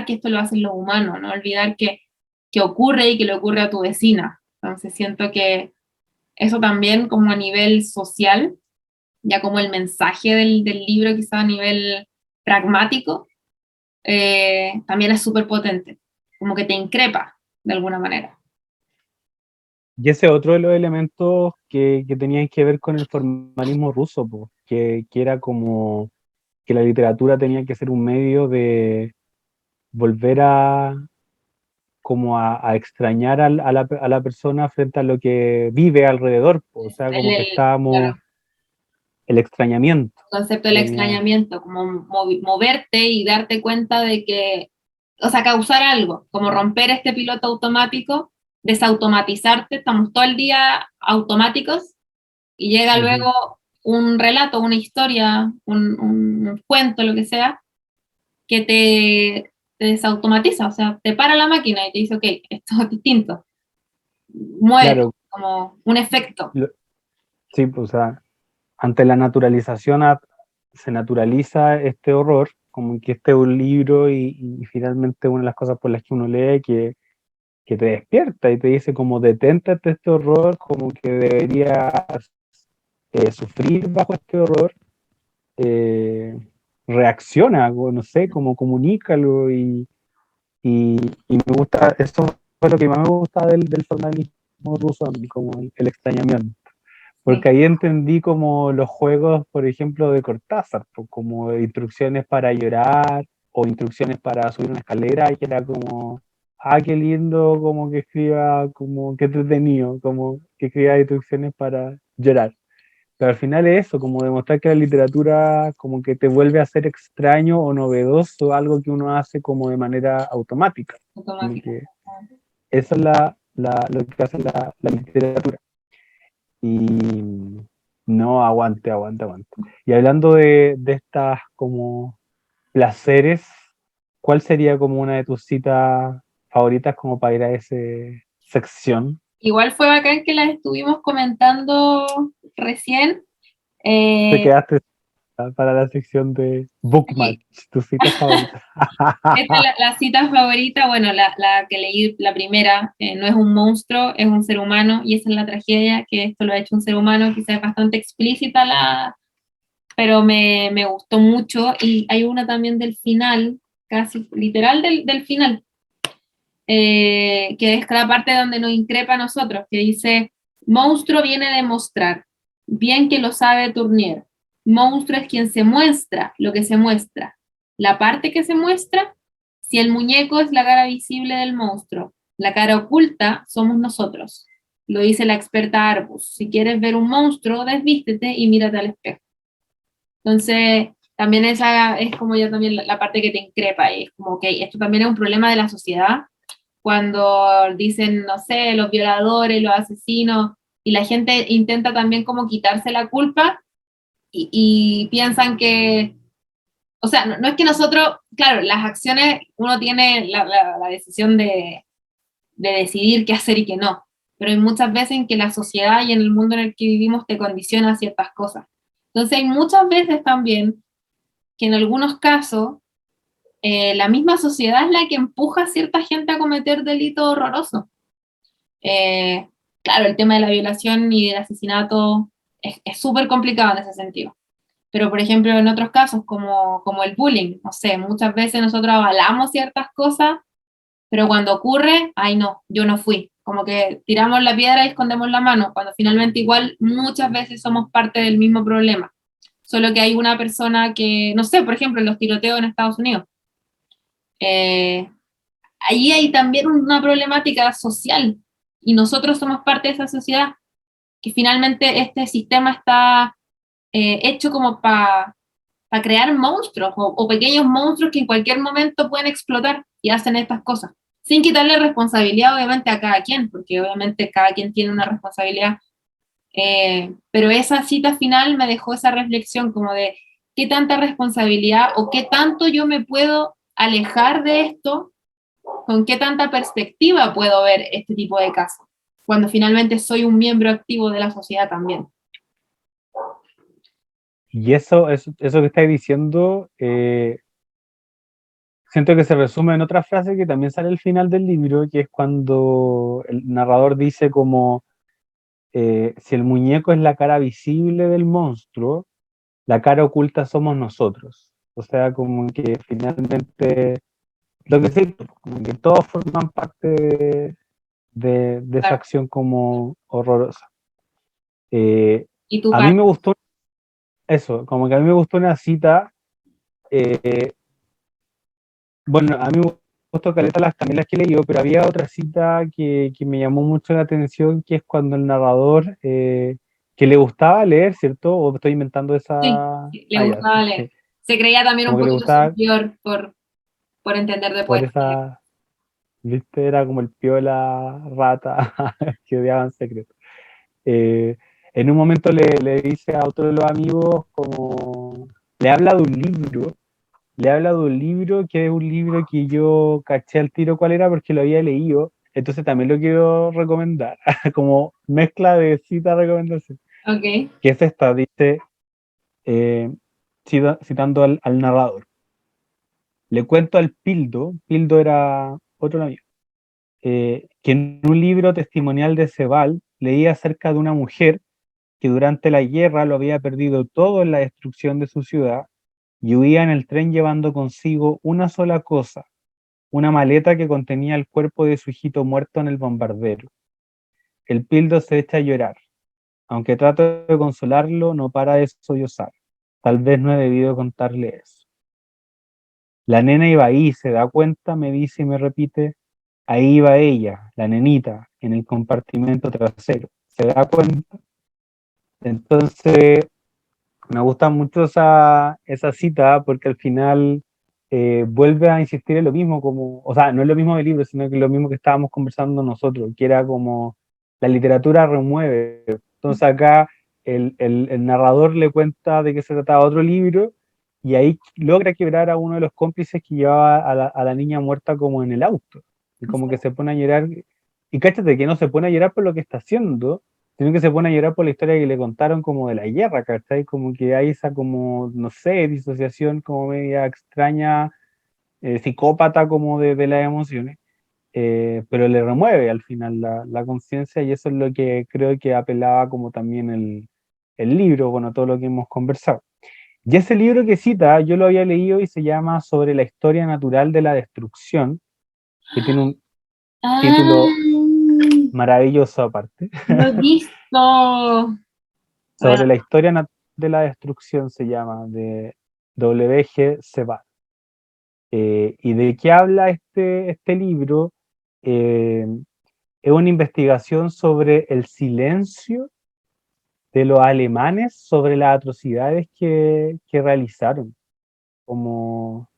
que esto lo hacen los humanos, no olvidar que ocurre y que le ocurre a tu vecina. Entonces siento que eso también como a nivel social, ya como el mensaje del libro quizás a nivel pragmático, también es súper potente, como que te increpa de alguna manera. y ese otro de los elementos que tenían que ver con el formalismo ruso, po, que era como que la literatura tenía que ser un medio de volver a extrañar a la persona frente a lo que vive alrededor, po, o sea, como que estábamos, Claro, el extrañamiento. concepto del Venía, extrañamiento, como moverte y darte cuenta de que, o sea, causar algo, como romper este piloto automático, desautomatizarte, estamos todo el día automáticos y llega ujú, luego un relato, una historia, un cuento, lo que sea, que te desautomatiza, o sea, te para la máquina y te dice, ok, esto es distinto, muévete, claro, como un efecto. lo- sí, pues, o sea, ante la naturalización se naturaliza este horror, como que este es un libro y finalmente una de las cosas por las que uno lee que te despierta y te dice como detente ante este horror, como que deberías sufrir bajo este horror, eh, reacciona, o no sé, como comunícalo y me gusta, eso fue lo que más me gusta del formalismo ruso, a mí, como el extrañamiento. Sí, Porque ahí entendí como los juegos, por ejemplo, de Cortázar, pues, como instrucciones para llorar o instrucciones para subir una escalera, y que era como, ah, qué lindo, como que escriba, como que entretenido, como que escriba instrucciones para llorar. Pero al final es eso, como demostrar que la literatura como que te vuelve a ser extraño o novedoso, algo que uno hace como de manera automática. Como automático. que Eso es lo que hace la literatura. Y no, aguante. Y hablando de estas como placeres, ¿cuál sería como una de tus citas favoritas como para ir a esa sección? Igual fue bacán que las estuvimos comentando recién. Te Eh, quedaste para la sección de Bookmatch, sí, tus citas favoritas. esta es la cita favorita, bueno, la que leí, la primera, no es un monstruo, es un ser humano, y esa es la tragedia, que esto lo ha hecho un ser humano, quizás es bastante explícita, pero me gustó mucho, y hay una también del final, casi literal del final, que es la parte donde nos increpa a nosotros, que dice, monstruo viene de mostrar, bien que lo sabe Tournier. Monstruo es quien se muestra lo que se muestra. La parte que se muestra, si el muñeco es la cara visible del monstruo, la cara oculta somos nosotros. Lo dice la experta Arbus. Si quieres ver un monstruo, desvístete y mírate al espejo. Entonces, también esa es como ya también la parte que te increpa y es como, ok, esto también es un problema de la sociedad cuando dicen, no sé, los violadores, los asesinos, y la gente intenta también como quitarse la culpa y piensan que, o sea, no es que nosotros, claro, las acciones, uno tiene la decisión de decidir qué hacer y qué no, pero hay muchas veces en que la sociedad y en el mundo en el que vivimos te condiciona ciertas cosas. Entonces hay muchas veces también que en algunos casos la misma sociedad es la que empuja a cierta gente a cometer delitos horrorosos. Eh, claro, el tema de la violación y del asesinato es súper complicado en ese sentido. Pero, por ejemplo, en otros casos, como el bullying, no sé, muchas veces nosotros avalamos ciertas cosas, pero cuando ocurre, ay no, yo no fui. Como que tiramos la piedra y escondemos la mano, cuando finalmente igual muchas veces somos parte del mismo problema. Solo que hay una persona que, no sé, por ejemplo, en los tiroteos en Estados Unidos. Eh, Ahí hay también una problemática social y nosotros somos parte de esa sociedad, que finalmente este sistema está hecho como para crear monstruos o pequeños monstruos que en cualquier momento pueden explotar y hacen estas cosas, sin quitarle responsabilidad obviamente a cada quien, porque obviamente cada quien tiene una responsabilidad, pero esa cita final me dejó esa reflexión como de qué tanta responsabilidad o qué tanto yo me puedo alejar de esto, con qué tanta perspectiva puedo ver este tipo de casos, cuando finalmente soy un miembro activo de la sociedad también. Y eso que estáis diciendo, siento que se resume en otra frase que también sale al final del libro, que es cuando el narrador dice como, si el muñeco es la cara visible del monstruo, la cara oculta somos nosotros. O sea, como que finalmente, lo que sí, como que todos forman parte de esa Claro. acción como horrorosa. Eh, Y tu a mí parte. me gustó eso, como que a mí me gustó una cita, eh, bueno, a mí me gustó caleta también las que leí, pero había otra cita que me llamó mucho la atención, que es cuando el narrador, que le gustaba leer, ¿cierto? ¿O estoy inventando Sí, esa? le Ah, ya, gustaba sí. leer. Se creía también un Como que le poquito gustaba superior por entender de por poesía. esa, ¿viste? Era como el piola rata que odiaban secreto. Eh, en un momento le dice a otro de los amigos como, le habla de un libro, le habla de un libro que es un libro que yo caché al tiro cuál era porque lo había leído, entonces también lo quiero recomendar, como mezcla de cita recomendación, Ok. que es esta, dice, eh, citando al narrador. Le cuento al Pildo era otro amigo, que en un libro testimonial de Sebald leía acerca de una mujer que durante la guerra lo había perdido todo en la destrucción de su ciudad y huía en el tren llevando consigo una sola cosa, una maleta que contenía el cuerpo de su hijito muerto en el bombardero. El Pildo se echa a llorar. Aunque trato de consolarlo, no para de sollozar. Tal vez no he debido contarle eso. La nena iba ahí, se da cuenta, me dice y me repite, ahí iba ella, la nenita, en el compartimento trasero. ¿Se da cuenta? Entonces, me gusta mucho esa cita porque al final vuelve a insistir en lo mismo, como, o sea, no es lo mismo del libro, sino que es lo mismo que estábamos conversando nosotros, que era como la literatura remueve. Entonces acá el narrador le cuenta de qué se trataba otro libro y ahí logra quebrar a uno de los cómplices que llevaba a la niña muerta como en el auto. Y como que se pone a llorar, y cáchate que no se pone a llorar por lo que está haciendo, sino que se pone a llorar por la historia que le contaron como de la guerra, ¿cachai? Como que hay esa como, no sé, disociación como media extraña, psicópata como de las emociones, pero le remueve al final la conciencia y eso es lo que creo que apelaba como también el libro, bueno, todo lo que hemos conversado. Y ese libro que cita, yo lo había leído y se llama Sobre la historia natural de la destrucción, que tiene un Ah, título maravilloso aparte. lo he visto. Bueno, Sobre la historia de la destrucción se llama, de W.G. Sebald. ¿Y de qué habla este libro? Eh, es una investigación sobre el silencio de los alemanes sobre las atrocidades que realizaron, como,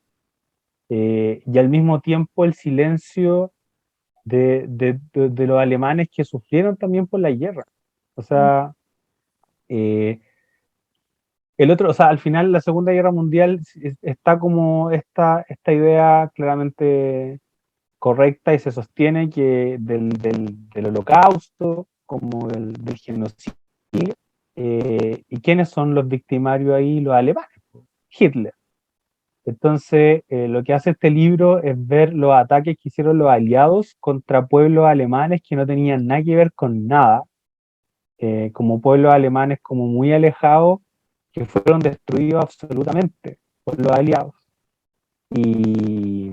y al mismo tiempo el silencio de los alemanes que sufrieron también por la guerra. O sea, eh, el otro, o sea, al final la Segunda Guerra Mundial está como esta idea claramente correcta y se sostiene que del holocausto, como del genocidio, y quiénes son los victimarios ahí, los alemanes, Hitler. Entonces, lo que hace este libro es ver los ataques que hicieron los aliados contra pueblos alemanes que no tenían nada que ver con nada, como pueblos alemanes como muy alejados, que fueron destruidos absolutamente por los aliados. Y,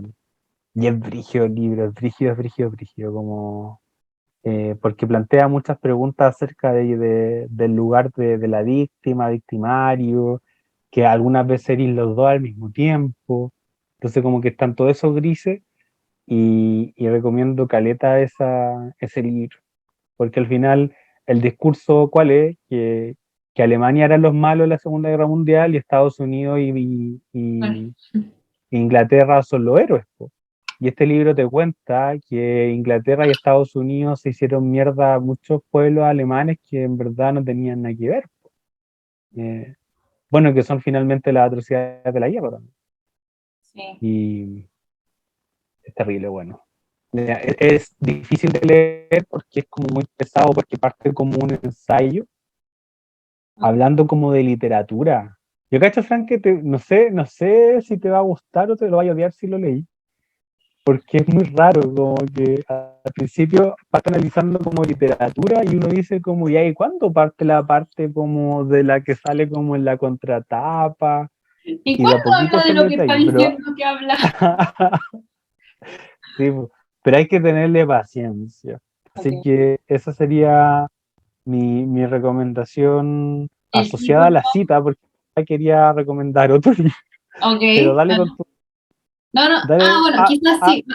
y es brígido el libro, es brígido, es brígido, es brígido, como, porque plantea muchas preguntas acerca del lugar de la víctima, victimario, que algunas veces eres los dos al mismo tiempo. Entonces como que están todos esos grises y recomiendo caleta ese libro, porque al final el discurso, ¿cuál es? Que Alemania eran los malos en la Segunda Guerra Mundial y Estados Unidos bueno, y Inglaterra son los héroes, po. Y este libro te cuenta que Inglaterra y Estados Unidos se hicieron mierda a muchos pueblos alemanes que en verdad no tenían nada que ver. Eh, bueno, que son finalmente las atrocidades de la guerra también. sí. Y es terrible, bueno. Es difícil de leer porque es como muy pesado, porque parte como un ensayo, hablando como de literatura. Yo cacho, Frank, que no sé si te va a gustar o te lo vaya a odiar si lo leí, porque es muy raro, como que al principio parte analizando como literatura y uno dice como, ¿y ahí cuándo parte la parte como de la que sale como en la contratapa? ¿Y Y de a cuándo poquito habla de se lo que mete está ahí, pero, diciendo que habla? sí, pero hay que tenerle paciencia. Así Okay. que esa sería mi recomendación El asociada a título, la cita, porque quería recomendar otro libro, ok. pero dale No, con no, tu, no, no. Ah, dale, bueno, quizás sí.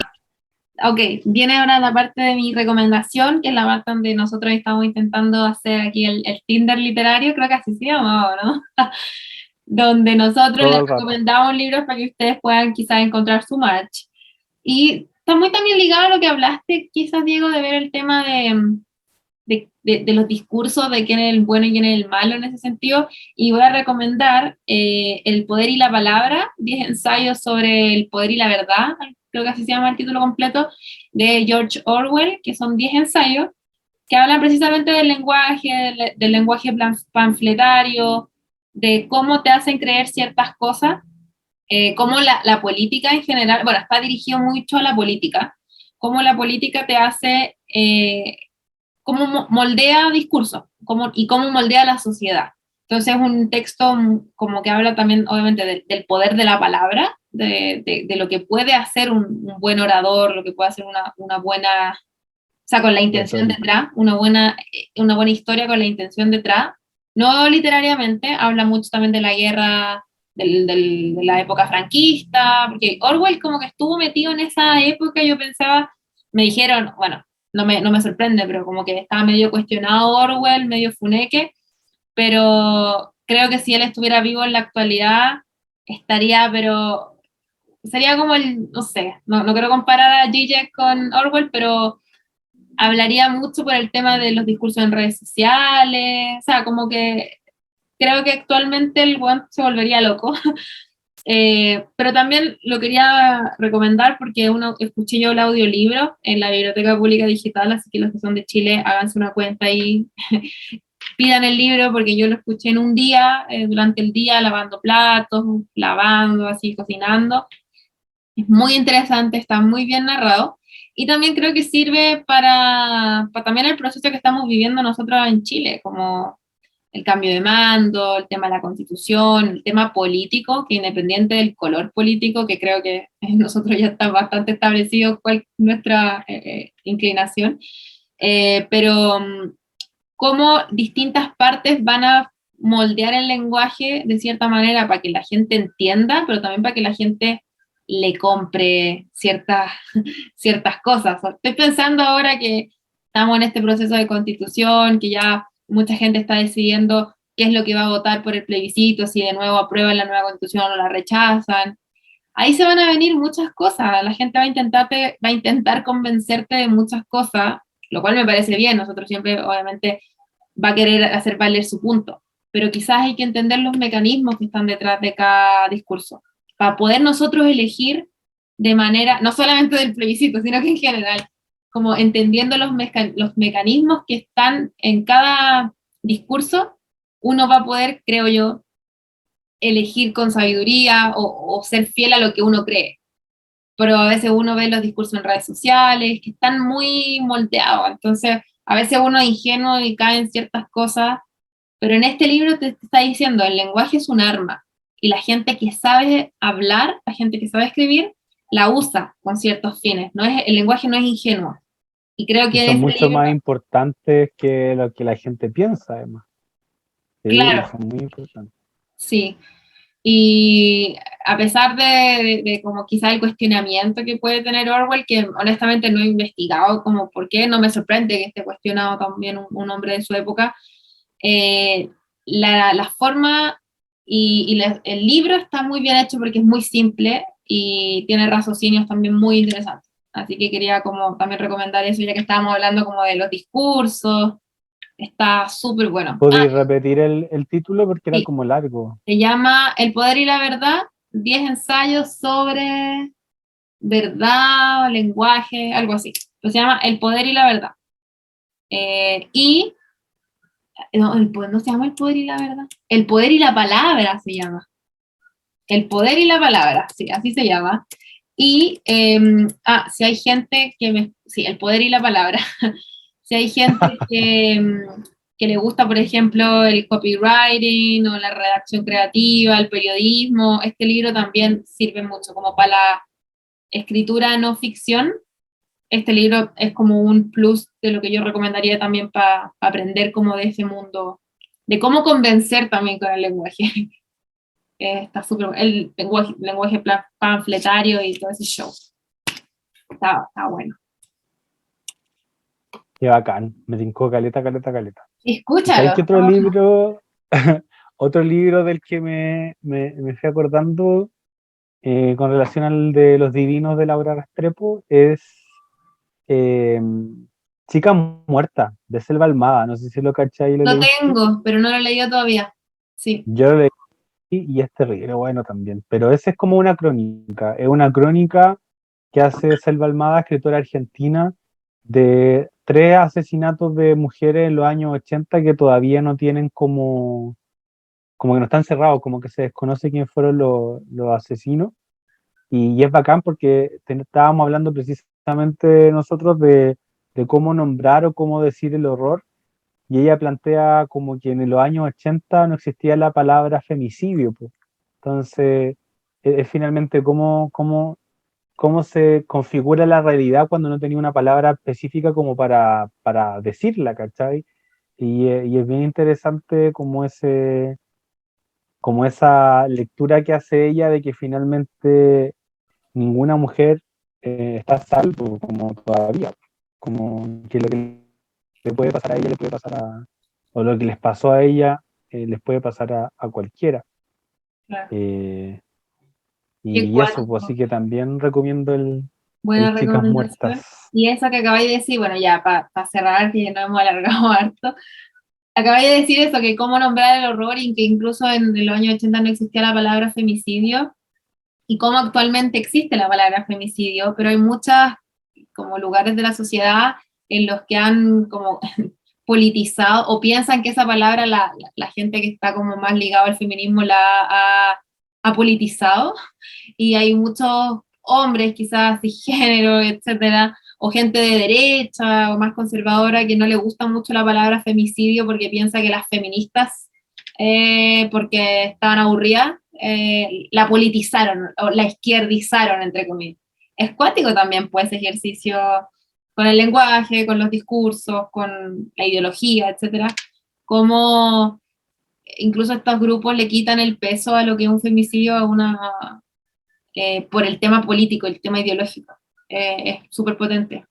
Ok, viene ahora la parte de mi recomendación, que es la parte donde nosotros estamos intentando hacer aquí el Tinder literario, creo que así se llama, ¿no? Donde nosotros les todo el rato. recomendamos libros para que ustedes puedan quizás encontrar su match. Y está muy también ligado a lo que hablaste, quizás, Diego, de ver el tema de los discursos de quién es el bueno y quién es el malo en ese sentido. Y voy a recomendar El poder y la palabra, 10 ensayos sobre el poder y la verdad, creo que así se llama el título completo, de George Orwell, que son 10 ensayos que hablan precisamente del lenguaje panfletario, de cómo te hacen creer ciertas cosas, cómo la política en general, bueno, está dirigido mucho a la política, cómo la política te hace, cómo moldea discursos y cómo moldea la sociedad. Entonces es un texto como que habla también, obviamente, del poder de la palabra, de lo que puede hacer un buen orador, lo que puede hacer una buena, o sea, con la intención Retórica. detrás, una buena historia con la intención detrás. No literariamente, habla mucho también de la guerra, de la época franquista, porque Orwell como que estuvo metido en esa época, yo pensaba, me dijeron, bueno, no me sorprende, pero como que estaba medio cuestionado Orwell, medio funeque, pero creo que si él estuviera vivo en la actualidad, estaría, pero sería como no sé, no quiero comparar a Zizek con Orwell, pero hablaría mucho por el tema de los discursos en redes sociales, o sea, como que creo que actualmente el weón se volvería loco. Pero también lo quería recomendar porque escuché yo el audiolibro en la Biblioteca Pública Digital, así que los que son de Chile, háganse una cuenta y pidan el libro porque yo lo escuché en un día, durante el día, lavando platos, lavando, así, cocinando. Es muy interesante, está muy bien narrado. Y también creo que sirve para también el proceso que estamos viviendo nosotros en Chile, como el cambio de mando, el tema de la constitución, el tema político, que independiente del color político, que creo que nosotros ya está bastante establecido cuál es nuestra inclinación, pero cómo distintas partes van a moldear el lenguaje de cierta manera para que la gente entienda, pero también para que la gente le compre ciertas cosas. Estoy pensando ahora que estamos en este proceso de constitución, que ya mucha gente está decidiendo qué es lo que va a votar por el plebiscito, si de nuevo aprueban la nueva constitución o la rechazan. Ahí se van a venir muchas cosas, la gente va a intentar convencerte de muchas cosas, lo cual me parece bien, nosotros siempre obviamente va a querer hacer valer su punto, pero quizás hay que entender los mecanismos que están detrás de cada discurso, para poder nosotros elegir de manera, no solamente del plebiscito, sino que en general, como entendiendo los mecanismos que están en cada discurso, uno va a poder, creo yo, elegir con sabiduría o ser fiel a lo que uno cree. Pero a veces uno ve los discursos en redes sociales que están muy moldeados, entonces a veces uno es ingenuo y cae en ciertas cosas, pero en este libro te está diciendo, el lenguaje es un arma, y la gente que sabe hablar, la gente que sabe escribir, la usa con ciertos fines, el lenguaje no es ingenuo. Y creo Y que son ese mucho libro, más importantes que lo que la gente piensa, además. Sí, claro, son muy importantes. sí. Y a pesar de como quizá el cuestionamiento que puede tener Orwell, que honestamente no he investigado como por qué, no me sorprende que esté cuestionado también un hombre de su época, eh, la forma el libro está muy bien hecho porque es muy simple y tiene raciocinios también muy interesantes. Así que quería como también recomendar eso, ya que estábamos hablando como de los discursos, está súper bueno. Ah, ¿Podéis repetir el título? Porque era sí, como largo. se llama El poder y la verdad, 10 ensayos sobre verdad, lenguaje, algo así. Se llama El poder y la verdad. Y no, no se llama El poder y la verdad. El poder y la palabra se llama. El poder y la palabra, sí, así se llama. Y, si hay gente sí, el poder y la palabra. Si hay gente que le gusta, por ejemplo, el copywriting o la redacción creativa, el periodismo, este libro también sirve mucho como para la escritura no ficción. Este libro es como un plus de lo que yo recomendaría también para aprender como de ese mundo, de cómo convencer también con el lenguaje. Está súper, el lenguaje panfletario y todo ese show. Está bueno. Qué bacán. Me tincó caleta, caleta, caleta. ¿Y sabéis Escúchalo. qué otro libro? Otro libro del que me fui acordando con relación al de Los Divinos de Laura Restrepo es eh, Chica Muerta, de Selva Almada. No sé si lo cacháis y lo Lo leíste. tengo, pero no lo he leído todavía. Sí. Yo lo leí y es terrible, bueno también. Pero ese es como una crónica. Es una crónica que hace Selva Almada, escritora argentina, de 3 asesinatos de mujeres en los años 80 que todavía no tienen como que no están cerrados, como que se desconoce quiénes fueron los asesinos. Y es bacán porque estábamos hablando precisamente nosotros de cómo nombrar o cómo decir el horror. Y ella plantea como que en los años 80 no existía la palabra femicidio, pues. Entonces, es finalmente cómo se configura la realidad cuando no tenía una palabra específica como para decirla, ¿cachai? Y es bien interesante como esa lectura que hace ella de que finalmente ninguna mujer está a salvo como todavía, como que lo que le puede pasar a ella le puede pasar o lo que les pasó a ella les puede pasar a cualquiera. Claro. Eh, Qué Y eso, pues cuático. sí que también recomiendo Buena el Chicas recomendación. Muertas. Y eso que acabáis de decir, bueno, ya para cerrar, que ya nos hemos alargado harto, acabáis de decir eso, que cómo nombrar el horror y que incluso en los años 80 no existía la palabra femicidio y cómo actualmente existe la palabra femicidio, pero hay muchas como lugares de la sociedad en los que han como politizado o piensan que esa palabra la gente que está como más ligada al feminismo ha politizado y hay muchos hombres quizás de género, etcétera, o gente de derecha o más conservadora que no le gusta mucho la palabra femicidio porque piensa que las feministas, porque estaban aburridas, la politizaron o la izquierdizaron, entre comillas. Es cuático también, pues, ejercicio con el lenguaje, con los discursos, con la ideología, etcétera, como incluso estos grupos le quitan el peso a lo que es un femicidio a por el tema político, el tema ideológico. Es súper potente.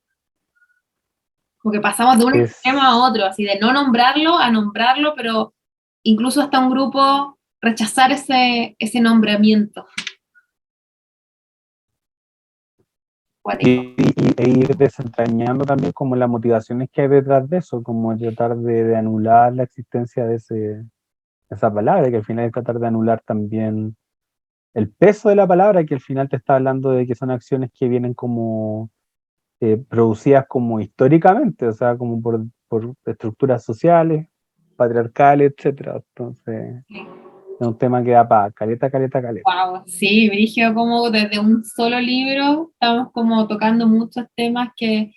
Como que pasamos de un Es, extremo a otro, así de no nombrarlo a nombrarlo, pero incluso hasta un grupo rechazar ese nombramiento. Cuático. e ir desentrañando también como las motivaciones que hay detrás de eso, como tratar de anular la existencia de esa palabra, que al final es tratar de anular también el peso de la palabra, que al final te está hablando de que son acciones que vienen como producidas como históricamente, o sea, como por estructuras sociales, patriarcales, etcétera. Entonces, es un tema que da para caleta, caleta, caleta. Wow, sí, Brigio, como desde un solo libro estamos como tocando muchos temas que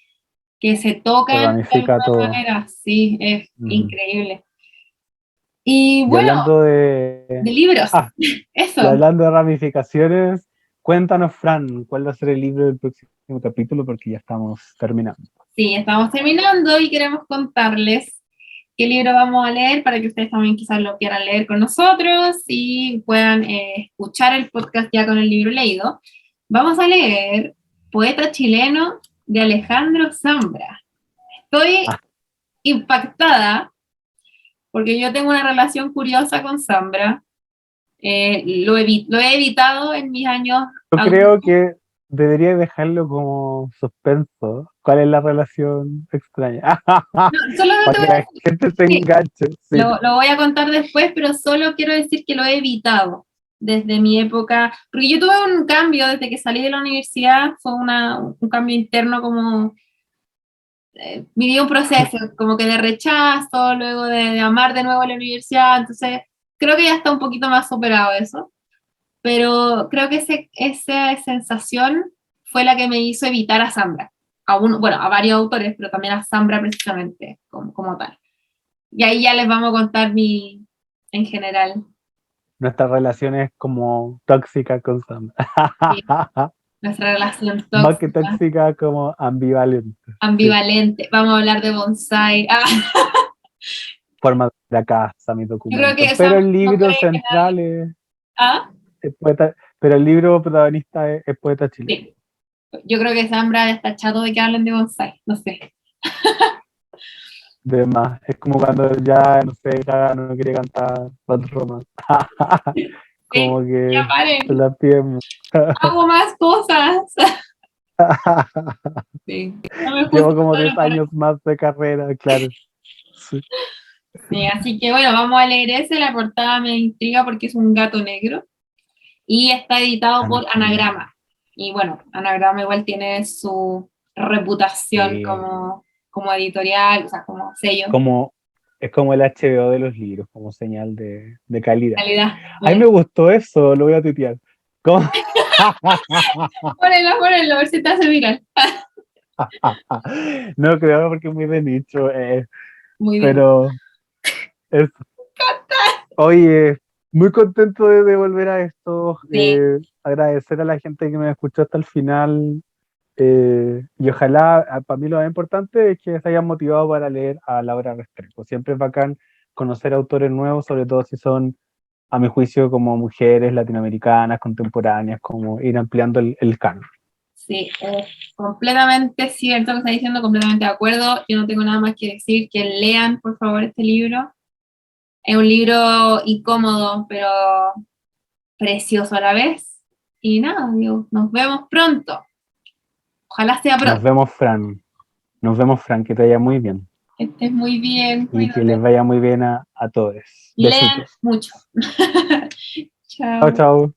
se Se tocan de ramifica alguna todo. manera, sí, es Ujú. increíble. Y Y bueno, hablando de libros, ah, y eso. hablando de ramificaciones, cuéntanos, Fran, ¿cuál va a ser el libro del próximo capítulo? Porque ya estamos terminando. Sí, estamos terminando y queremos contarles qué libro vamos a leer para que ustedes también quizás lo quieran leer con nosotros y puedan escuchar el podcast ya con el libro leído. Vamos a leer Poeta chileno de Alejandro Zambra. Estoy Ah, impactada porque yo tengo una relación curiosa con Zambra. Lo he evitado en mis años yo creo adultos. que debería dejarlo como suspenso. ¿Cuál es la relación extraña? No, solo Para te que voy a la gente se decir, enganche. Sí. lo voy a contar después, pero solo quiero decir que lo he evitado desde mi época, porque yo tuve un cambio desde que salí de la universidad, fue un cambio interno como, viví un proceso como que de rechazo, luego de amar de nuevo la universidad, entonces creo que ya está un poquito más superado eso, pero creo que esa sensación fue la que me hizo evitar a Zambra, bueno, a varios autores, pero también a Zambra precisamente, como tal. Y ahí ya les vamos a contar en general, Nuestra relación es como tóxica con Sam. sí, nuestra relación Más que tóxica, tóxica, como ambivalente. Sí. ambivalente. Vamos a hablar de bonsai. Forma de acá, mi Yo creo documento. que Pero Sam el no libro cree que central nadie. Ah, es poeta, pero el libro protagonista es poeta chileno. sí. Yo creo que Sambra está chato de que hablen de bonsai. No sé. De más, es como cuando ya, no sé, ya no quiere cantar Bad Romance. Sí, Como ya que se paren. la piden. Hago más cosas. Sí. No me Llevo juzguen como solo 10 por años más de carrera, claro. Sí. sí, así que bueno, vamos a leer ese. La portada me intriga porque es un gato negro y está editado por Anagrama. Anagrama. Y bueno, Anagrama igual tiene su reputación Sí. como editorial, o sea, como sello, Como, es como el HBO de los libros, como señal de calidad. calidad. A mí me gustó eso, lo voy a tuitear. ¿Cómo? Ponelo, a ver si te hace viral. No creo porque es muy de nicho, Muy bien. pero es, oye, muy contento de volver a esto, Sí, agradecer a la gente que me escuchó hasta el final, y ojalá, para mí lo más importante es que se hayan motivado para leer a Laura Restrepo. Siempre es bacán conocer autores nuevos, sobre todo si son, a mi juicio, como mujeres latinoamericanas, contemporáneas, como ir ampliando el canon. sí, completamente cierto lo que está diciendo, completamente de acuerdo. Yo no tengo nada más que decir, que lean, por favor, este libro. Es un libro incómodo, pero precioso a la vez. Y nada, digo, nos vemos pronto. Ojalá sea Nos pronto. vemos, Fran. Nos vemos, Fran, que te vaya muy bien. Que estés muy bien, Y que cuídate. les vaya muy bien a todos. Y lean Besitos. mucho. Chao, Chao. chao.